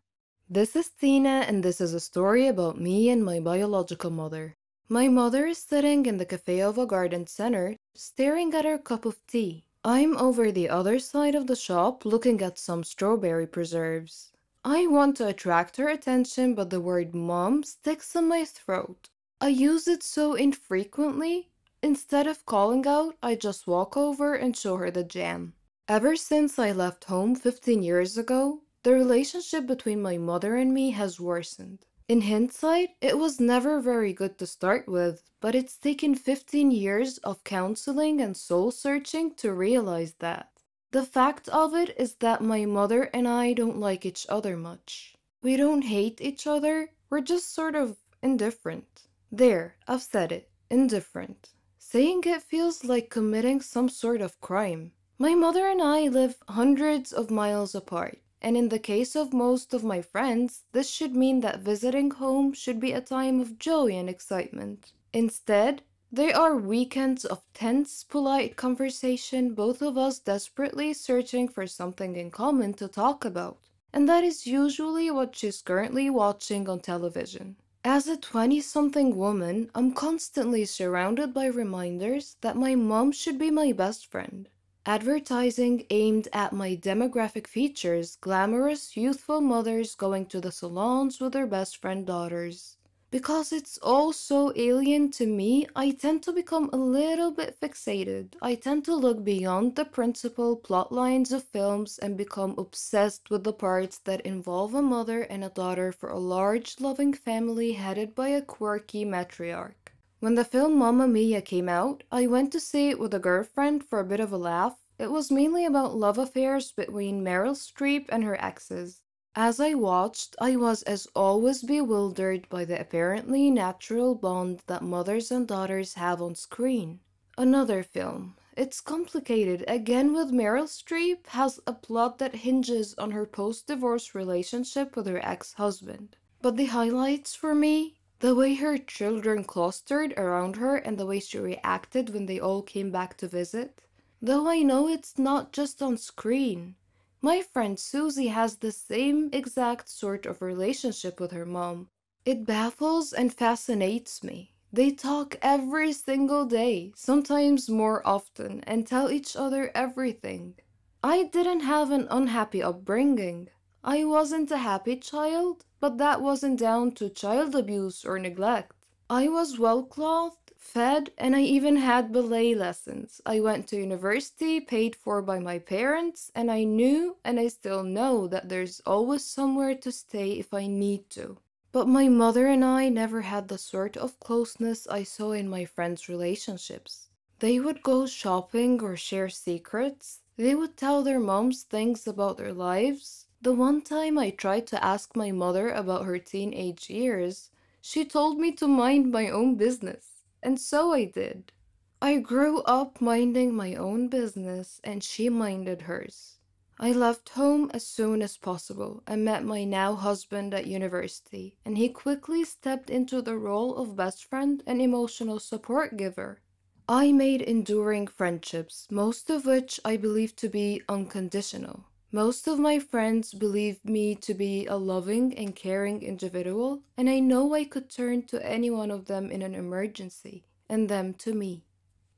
This is Tina, and this is a story about me and my biological mother. My mother is sitting in the cafe of a garden center, staring at her cup of tea. I'm over the other side of the shop looking at some strawberry preserves. I want to attract her attention, but the word mom sticks in my throat. I use it so infrequently. Instead of calling out, I just walk over and show her the jam. Ever since I left home 15 years ago, the relationship between my mother and me has worsened. In hindsight, it was never very good to start with, but it's taken 15 years of counseling and soul-searching to realize that. The fact of it is that my mother and I don't like each other much. We don't hate each other, we're just sort of indifferent. There, I've said it, indifferent. Saying it feels like committing some sort of crime. My mother and I live hundreds of miles apart. And in the case of most of my friends, this should mean that visiting home should be a time of joy and excitement. Instead, They are weekends of tense, polite conversation, both of us desperately searching for something in common to talk about. And that is usually what she's currently watching on television. As a 20-something woman, I'm constantly surrounded by reminders that my mom should be my best friend. Advertising aimed at my demographic features glamorous, youthful mothers going to the salons with their best friend daughters. Because it's all so alien to me, I tend to become a little bit fixated. I tend to look beyond the principal plot lines of films and become obsessed with the parts that involve a mother and a daughter for a large, loving family headed by a quirky matriarch. When the film Mamma Mia came out, I went to see it with a girlfriend for a bit of a laugh. It was mainly about love affairs between Meryl Streep and her exes. As I watched, I was as always bewildered by the apparently natural bond that mothers and daughters have on screen. Another film. It's complicated, again with Meryl Streep, has a plot that hinges on her post-divorce relationship with her ex-husband. But the highlights for me? The way her children clustered around her and the way she reacted when they all came back to visit. Though I know it's not just on screen. My friend Susie has the same exact sort of relationship with her mom. It baffles and fascinates me. They talk every single day, sometimes more often, and tell each other everything. I didn't have an unhappy upbringing. I wasn't a happy child, but that wasn't down to child abuse or neglect. I was well-clothed, fed, and I even had ballet lessons. I went to university, paid for by my parents, and I knew, and I still know, that there's always somewhere to stay if I need to. But my mother and I never had the sort of closeness I saw in my friends' relationships. They would go shopping or share secrets. They would tell their moms things about their lives. The one time I tried to ask my mother about her teenage years, she told me to mind my own business, and so I did. I grew up minding my own business, and she minded hers. I left home as soon as possible and met my now husband at university, and he quickly stepped into the role of best friend and emotional support giver. I made enduring friendships, most of which I believe to be unconditional. Most of my friends believe me to be a loving and caring individual, and I know I could turn to any one of them in an emergency, and them to me.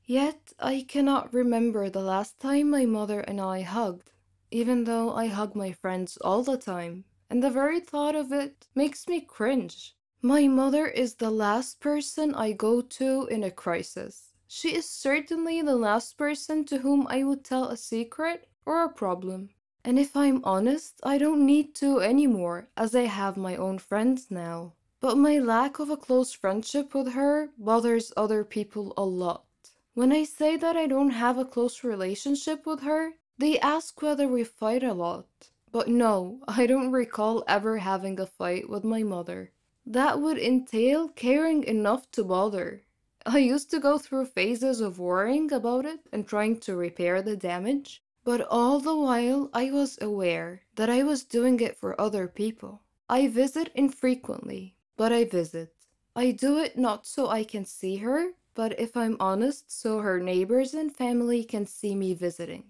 Yet, I cannot remember the last time my mother and I hugged, even though I hug my friends all the time, and the very thought of it makes me cringe. My mother is the last person I go to in a crisis. She is certainly the last person to whom I would tell a secret or a problem. And if I'm honest, I don't need to anymore, as I have my own friends now. But my lack of a close friendship with her bothers other people a lot. When I say that I don't have a close relationship with her, they ask whether we fight a lot. But no, I don't recall ever having a fight with my mother. That would entail caring enough to bother. I used to go through phases of worrying about it and trying to repair the damage. But all the while, I was aware that I was doing it for other people. I visit infrequently, but I visit. I do it not so I can see her, but if I'm honest, so her neighbors and family can see me visiting.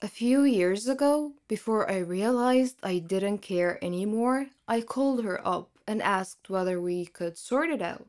A few years ago, before I realized I didn't care anymore, I called her up and asked whether we could sort it out.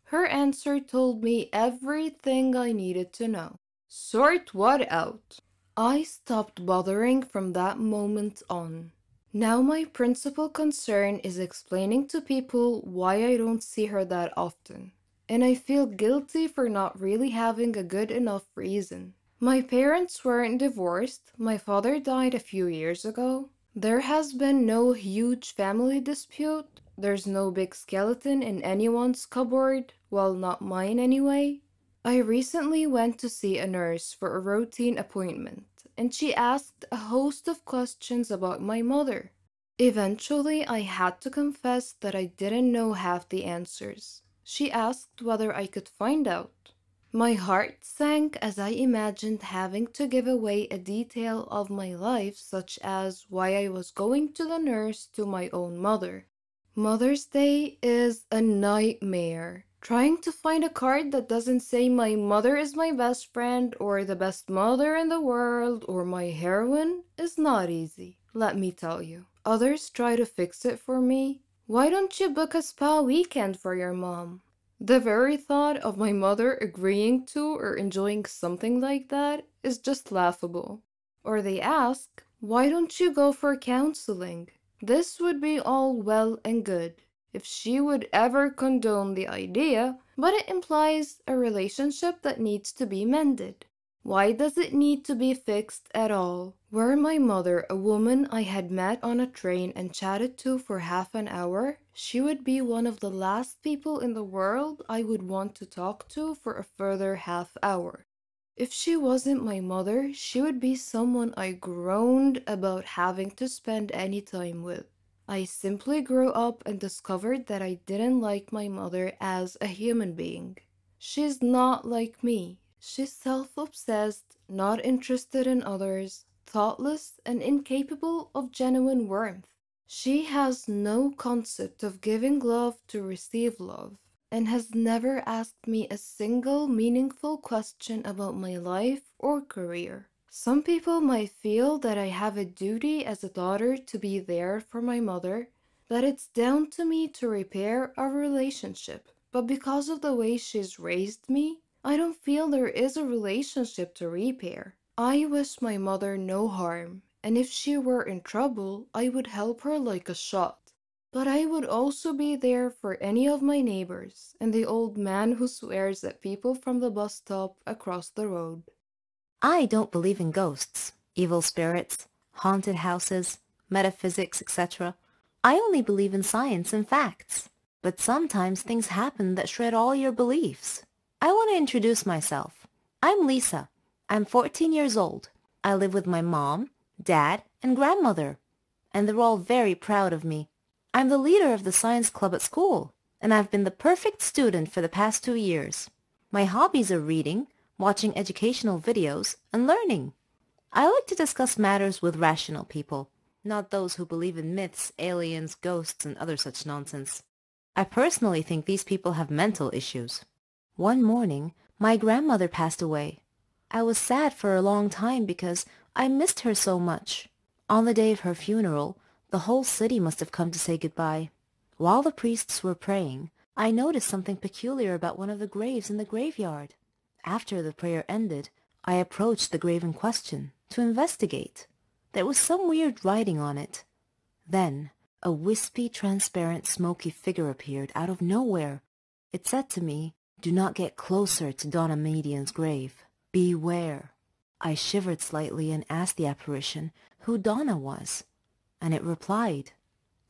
Her answer told me everything I needed to know. Sort what out? I stopped bothering from that moment on. Now my principal concern is explaining to people why I don't see her that often. And I feel guilty for not really having a good enough reason. My parents weren't divorced. My father died a few years ago. There has been no huge family dispute. There's no big skeleton in anyone's cupboard. Well, not mine anyway. I recently went to see a nurse for a routine appointment, and she asked a host of questions about my mother. Eventually, I had to confess that I didn't know half the answers. She asked whether I could find out. My heart sank as I imagined having to give away a detail of my life, such as why I was going to the nurse, to my own mother. Mother's Day is a nightmare. Trying to find a card that doesn't say my mother is my best friend or the best mother in the world or my heroine is not easy, let me tell you. Others try to fix it for me. Why don't you book a spa weekend for your mom? The very thought of my mother agreeing to or enjoying something like that is just laughable. Or they ask, why don't you go for counseling? This would be all well and good if she would ever condone the idea, but it implies a relationship that needs to be mended. Why does it need to be fixed at all? Were my mother a woman I had met on a train and chatted to for half an hour, she would be one of the last people in the world I would want to talk to for a further half hour. If she wasn't my mother, she would be someone I groaned about having to spend any time with. I simply grew up and discovered that I didn't like my mother as a human being. She's not like me. She's self-obsessed, not interested in others, thoughtless, and incapable of genuine warmth. She has no concept of giving love to receive love, and has never asked me a single meaningful question about my life or career. Some people might feel that I have a duty as a daughter to be there for my mother, that it's down to me to repair our relationship. But because of the way she's raised me, I don't feel there is a relationship to repair. I wish my mother no harm, and if she were in trouble, I would help her like a shot. But I would also be there for any of my neighbors and the old man who swears at people from the bus stop across the road. I don't believe in ghosts, evil spirits, haunted houses, metaphysics, etc. I only believe in science and facts. But sometimes things happen that shred all your beliefs. I want to introduce myself. I'm Lisa. I'm 14 years old. I live with my mom, dad, and grandmother. And they're all very proud of me. I'm the leader of the science club at school, and I've been the perfect student for the past 2 years. My hobbies are reading, watching educational videos, and learning. I like to discuss matters with rational people, not those who believe in myths, aliens, ghosts, and other such nonsense. I personally think these people have mental issues. One morning, my grandmother passed away. I was sad for a long time because I missed her so much. On the day of her funeral, the whole city must have come to say goodbye. While the priests were praying, I noticed something peculiar about one of the graves in the graveyard. After the prayer ended, I approached the grave in question to investigate. There was some weird writing on it. Then, a wispy, transparent, smoky figure appeared out of nowhere. It said to me, "Do not get closer to Donna Median's grave. Beware." I shivered slightly and asked the apparition who Donna was, and it replied.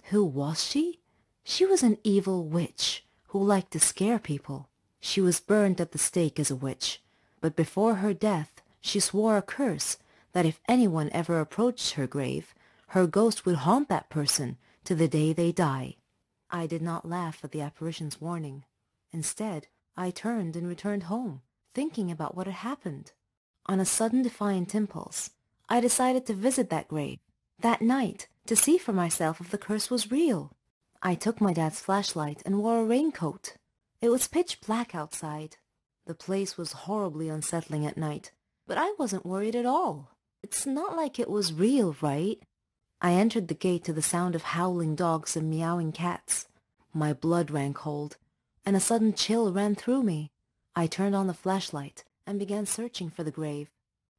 Who was she? She was an evil witch who liked to scare people. She was burned at the stake as a witch, but before her death she swore a curse that if anyone ever approached her grave, her ghost would haunt that person to the day they die. I did not laugh at the apparition's warning. Instead, I turned and returned home, thinking about what had happened. On a sudden defiant impulse, I decided to visit that grave that night to see for myself if the curse was real. I took my dad's flashlight and wore a raincoat. It was pitch black outside. The place was horribly unsettling at night, but I wasn't worried at all. It's not like it was real, right? I entered the gate to the sound of howling dogs and meowing cats. My blood ran cold, and a sudden chill ran through me. I turned on the flashlight and began searching for the grave.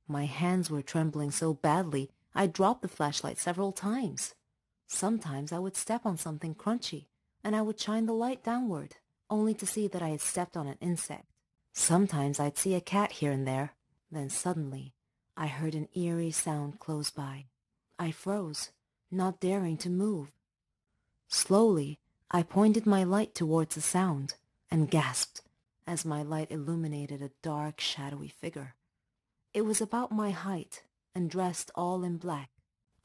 My hands were trembling so badly I dropped the flashlight several times. Sometimes I would step on something crunchy, and I would shine the light downward, only to see that I had stepped on an insect. Sometimes I'd see a cat here and there. Then suddenly, I heard an eerie sound close by. I froze, not daring to move. Slowly, I pointed my light towards the sound, and gasped as my light illuminated a dark, shadowy figure. It was about my height, and dressed all in black.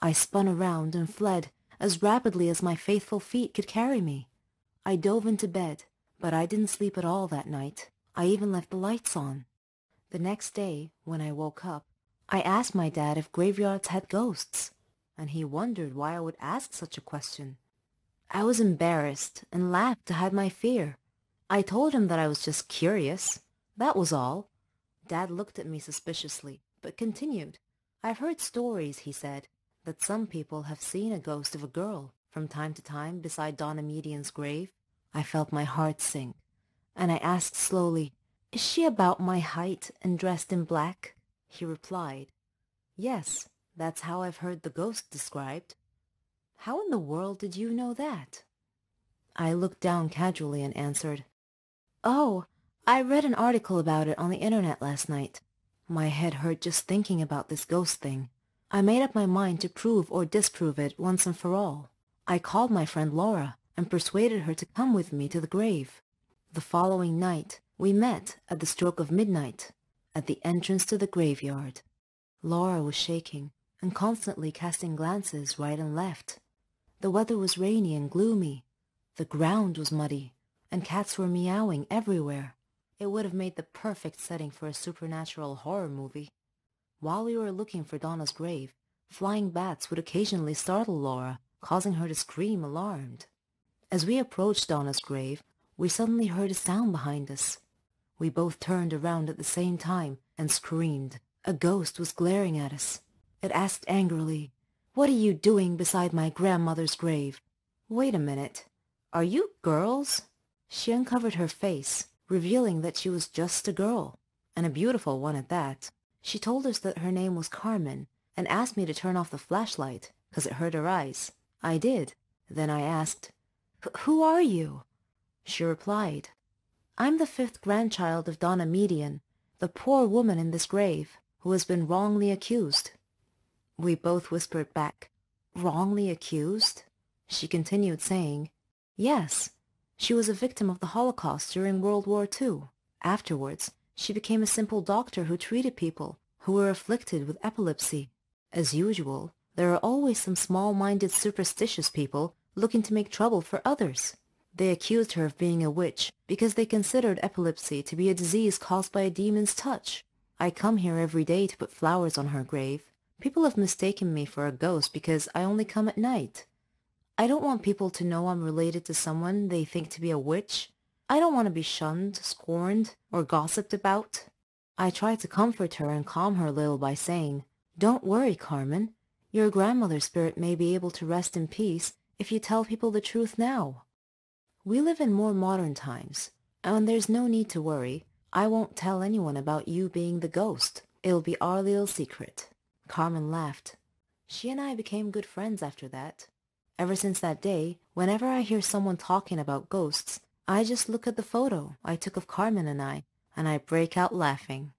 I spun around and fled as rapidly as my faithful feet could carry me. I dove into bed, but I didn't sleep at all that night. I even left the lights on. The next day, when I woke up, I asked my dad if graveyards had ghosts, and he wondered why I would ask such a question. I was embarrassed and laughed to hide my fear. I told him that I was just curious. That was all. Dad looked at me suspiciously, but continued. I've heard stories, he said, that some people have seen a ghost of a girl from time to time beside Donna Median's grave. I felt my heart sink, and I asked slowly, "Is she about my height and dressed in black?" He replied, "Yes, that's how I've heard the ghost described." "How in the world did you know that?" I looked down casually and answered, "Oh, I read an article about it on the internet last night." My head hurt just thinking about this ghost thing. I made up my mind to prove or disprove it once and for all. I called my friend Laura and persuaded her to come with me to the grave. The following night, we met at the stroke of midnight at the entrance to the graveyard. Laura was shaking and constantly casting glances right and left. The weather was rainy and gloomy. The ground was muddy, and cats were meowing everywhere. It would have made the perfect setting for a supernatural horror movie. While we were looking for Donna's grave, flying bats would occasionally startle Laura, causing her to scream alarmed. As we approached Donna's grave, we suddenly heard a sound behind us. We both turned around at the same time and screamed. A ghost was glaring at us. It asked angrily, "What are you doing beside my grandmother's grave?" "Wait a minute. Are you girls?" She uncovered her face, revealing that she was just a girl, and a beautiful one at that. She told us that her name was Carmen, and asked me to turn off the flashlight, 'cause it hurt her eyes. I did. Then I asked, "Who are you?" She replied, "I'm the 5th grandchild of Donna Median, the poor woman in this grave, who has been wrongly accused." We both whispered back, "Wrongly accused?" She continued saying, "Yes. She was a victim of the Holocaust during World War II. Afterwards, she became a simple doctor who treated people who were afflicted with epilepsy. As usual, there are always some small-minded superstitious people looking to make trouble for others. They accused her of being a witch because they considered epilepsy to be a disease caused by a demon's touch. I come here every day to put flowers on her grave. People have mistaken me for a ghost because I only come at night. I don't want people to know I'm related to someone they think to be a witch. I don't want to be shunned, scorned, or gossiped about." I tried to comfort her and calm her a little by saying, "Don't worry, Carmen. Your grandmother's spirit may be able to rest in peace if you tell people the truth now. We live in more modern times, and there's no need to worry. I won't tell anyone about you being the ghost. It'll be our little secret." Carmen laughed. She and I became good friends after that. Ever since that day, whenever I hear someone talking about ghosts, I just look at the photo I took of Carmen and I break out laughing.